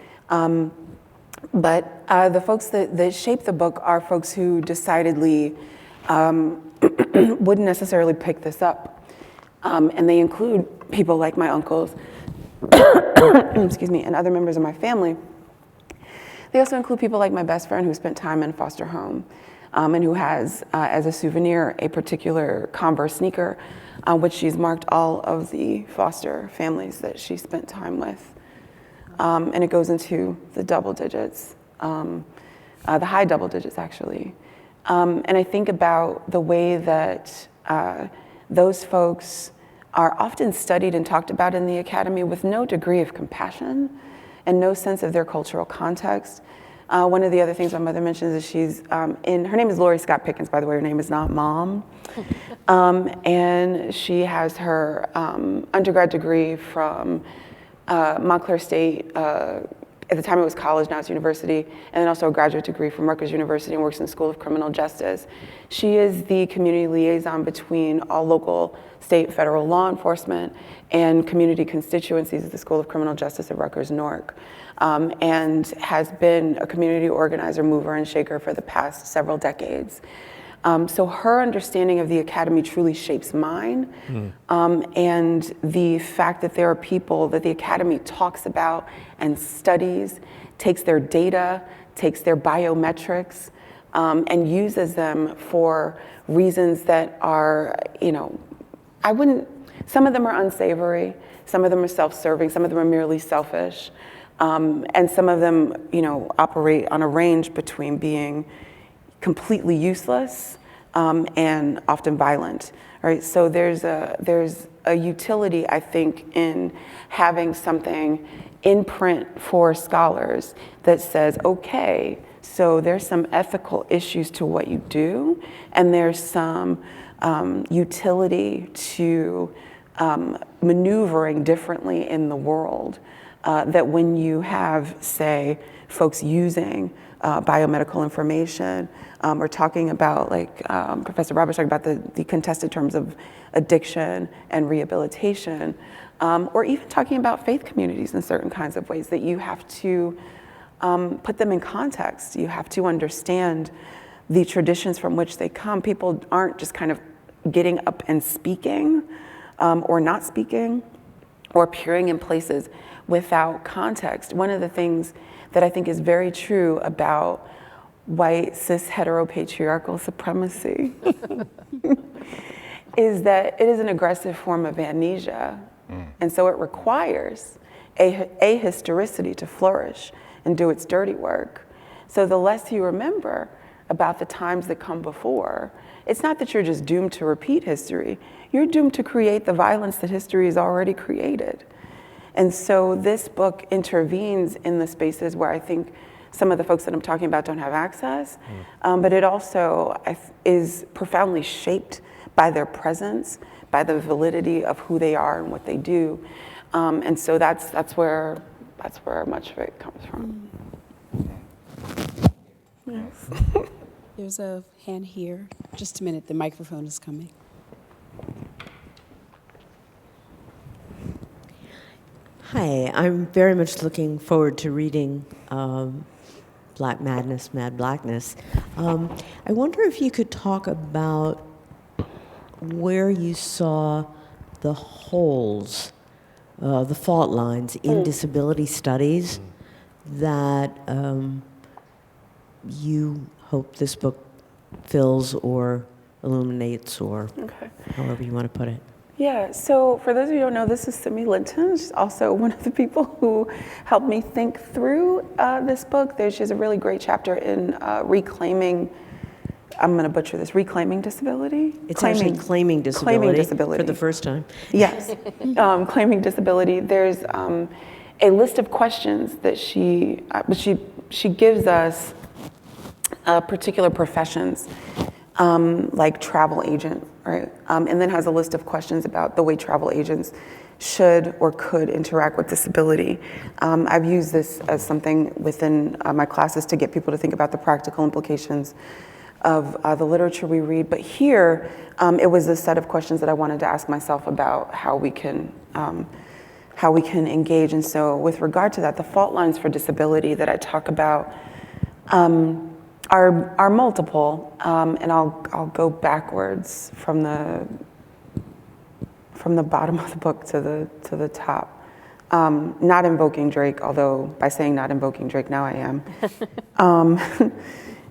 But the folks that shape the book are folks who decidedly wouldn't necessarily pick this up. And they include people like my uncles, excuse me, and other members of my family. They also include people like my best friend who spent time in foster home and who has, as a souvenir, a particular Converse sneaker on which she's marked all of the foster families that she spent time with. and it goes into the double digits, the high double digits, actually. And I think about the way that those folks are often studied and talked about in the academy with no degree of compassion and no sense of their cultural context. One of the other things my mother mentions is she's her name is Lori Scott Pickens, by the way, her name is not Mom. And she has her undergrad degree from Montclair State, at the time it was college, now it's university, and then also a graduate degree from Rutgers University and works in the School of Criminal Justice. She is the community liaison between all local, state, federal law enforcement and community constituencies at the School of Criminal Justice at Rutgers Newark, and has been a community organizer, mover, and shaker for the past several decades. So her understanding of the academy truly shapes mine. And the fact that there are people that the academy talks about and studies, takes their data, takes their biometrics, and uses them for reasons that are, some of them are unsavory, some of them are self-serving, some of them are merely selfish, and some of them, operate on a range between being completely useless and often violent, right? So there's a utility, I think, in having something in print for scholars that says, okay, so there's some ethical issues to what you do, and there's some utility to maneuvering differently in the world, that when you have, say, folks using biomedical information, or talking about, like Professor Roberts talking about the contested terms of addiction and rehabilitation, or even talking about faith communities in certain kinds of ways, that you have to put them in context. You have to understand the traditions from which they come. People aren't just kind of getting up and speaking, or not speaking, or appearing in places without context. One of the things that I think is very true about white, cis, heteropatriarchal supremacy is that it is an aggressive form of amnesia. And so it requires a historicity to flourish and do its dirty work. So the less you remember about the times that come before, it's not that you're just doomed to repeat history, you're doomed to create the violence that history has already created. And so this book intervenes in the spaces where I think some of the folks that I'm talking about don't have access, but it also is profoundly shaped by their presence, by the validity of who they are and what they do. And so that's where much of it comes from. Yes. There's a hand here. Just a minute, the microphone is coming. Hi, I'm very much looking forward to reading Black Madness, Mad Blackness. I wonder if you could talk about where you saw the holes, the fault lines in disability studies that you hope this book fills or illuminates, or however you want to put it. Yeah, so for those of you who don't know, this is Simi Linton. She's also one of the people who helped me think through this book. She has a really great chapter in reclaiming, I'm going to butcher this, reclaiming disability? It's actually claiming disability. Claiming disability. For the first time. Yes, claiming disability. There's a list of questions that she gives us particular professions, like travel agent, right? And then has a list of questions about the way travel agents should or could interact with disability. I've used this as something within my classes to get people to think about the practical implications of the literature we read. But here, it was a set of questions that I wanted to ask myself about how we can engage. And so with regard to that, the fault lines for disability that I talk about are multiple, and I'll go backwards from the bottom of the book to the top. Not invoking Drake, although by saying not invoking Drake, now I am.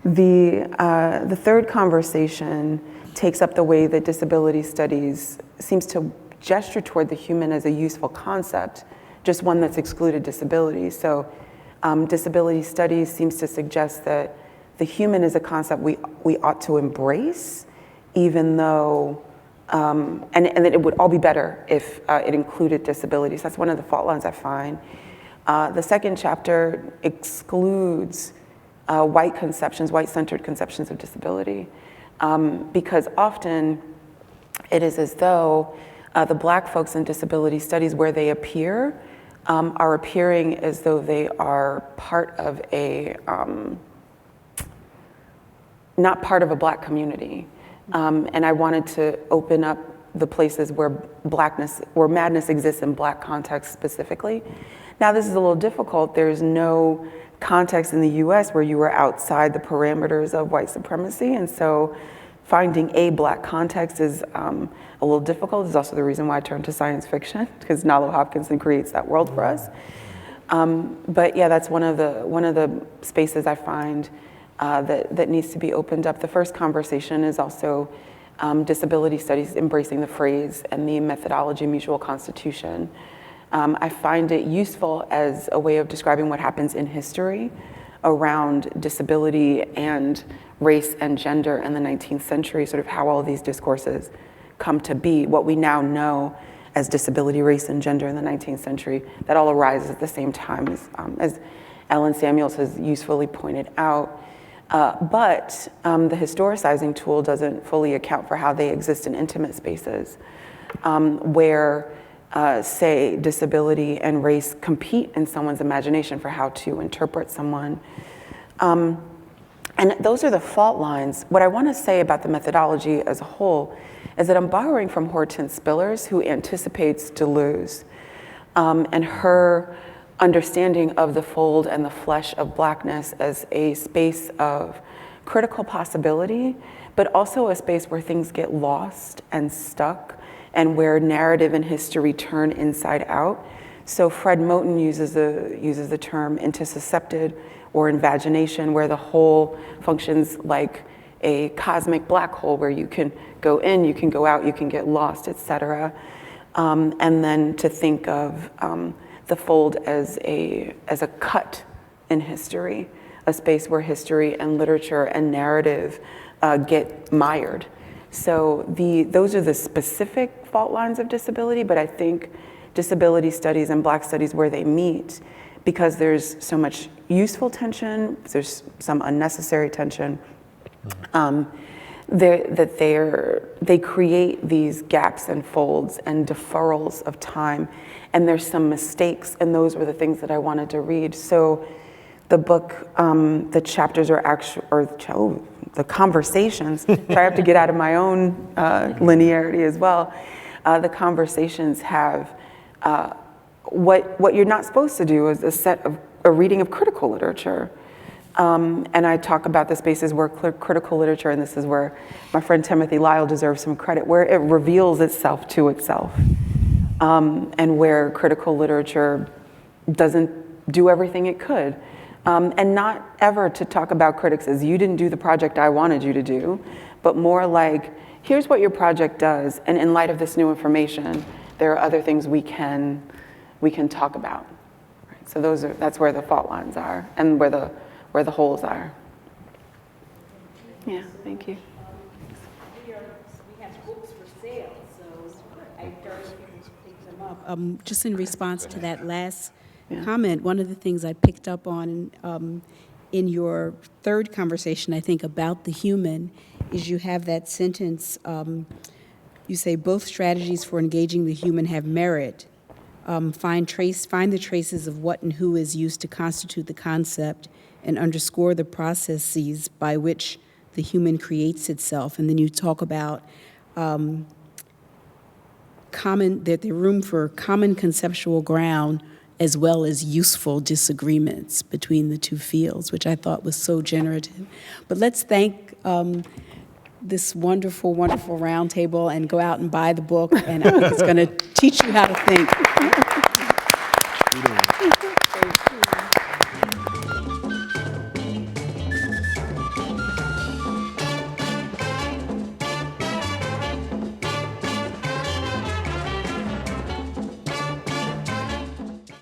The third conversation takes up the way that disability studies seems to gesture toward the human as a useful concept, just one that's excluded disability. So disability studies seems to suggest that the human is a concept we ought to embrace, even though, and that it would all be better if it included disabilities. That's one of the fault lines I find. The second chapter excludes white-centered conceptions of disability, because often it is as though the Black folks in disability studies, where they appear, are appearing as though they are part of a, not part of a Black community. And I wanted to open up the places where madness exists in Black context specifically. Now, this is a little difficult. There's no context in the US where you are outside the parameters of white supremacy, and so finding a Black context is a little difficult. It's also the reason why I turned to science fiction, because Nalo Hopkinson creates that world for us. But yeah, that's one of the spaces I find that needs to be opened up. The first conversation is also disability studies embracing the phrase and the methodology mutual constitution. I find it useful as a way of describing what happens in history around disability and race and gender in the 19th century, sort of how all of these discourses come to be, what we now know as disability, race, and gender in the 19th century, that all arises at the same time, as Ellen Samuels has usefully pointed out. But the historicizing tool doesn't fully account for how they exist in intimate spaces, where, say, disability and race compete in someone's imagination for how to interpret someone. And those are the fault lines. What I want to say about the methodology as a whole is that I'm borrowing from Hortense Spillers, who anticipates Deleuze, and her understanding of the fold and the flesh of Blackness as a space of critical possibility, but also a space where things get lost and stuck, and where narrative and history turn inside out. So Fred Moten uses the term intussuscepted or invagination, where the whole functions like a cosmic black hole, where you can go in, you can go out, you can get lost, etc. And then to think of the fold as a cut in history, a space where history and literature and narrative get mired. So those are the specific fault lines of disability, but I think disability studies and Black studies, where they meet, because there's so much useful tension, there's some unnecessary tension, they create these gaps and folds and deferrals of time, and there's some mistakes, and those were the things that I wanted to read. So the book, the chapters are the conversations, so I have to get out of my own linearity as well. The conversations have what you're not supposed to do is a reading of critical literature. And I talk about the spaces where critical literature, and this is where my friend Timothy Lyle deserves some credit, where it reveals itself to itself, and where critical literature doesn't do everything it could. And not ever to talk about critics as, you didn't do the project I wanted you to do, but more like, here's what your project does, and in light of this new information, there are other things we can talk about. Right? So that's where the fault lines are, and where the holes are. Yeah, thank you. We have books for sale, so I encourage people to pick them up. Just in response to that last comment, one of the things I picked up on in your third conversation, I think, about the human, is you have that sentence, you say, both strategies for engaging the human have merit. Find the traces of what and who is used to constitute the concept, and underscore the processes by which the human creates itself. And then you talk about that the room for common conceptual ground as well as useful disagreements between the two fields, which I thought was so generative. But let's thank this wonderful, wonderful roundtable and go out and buy the book, and I think it's going to teach you how to think.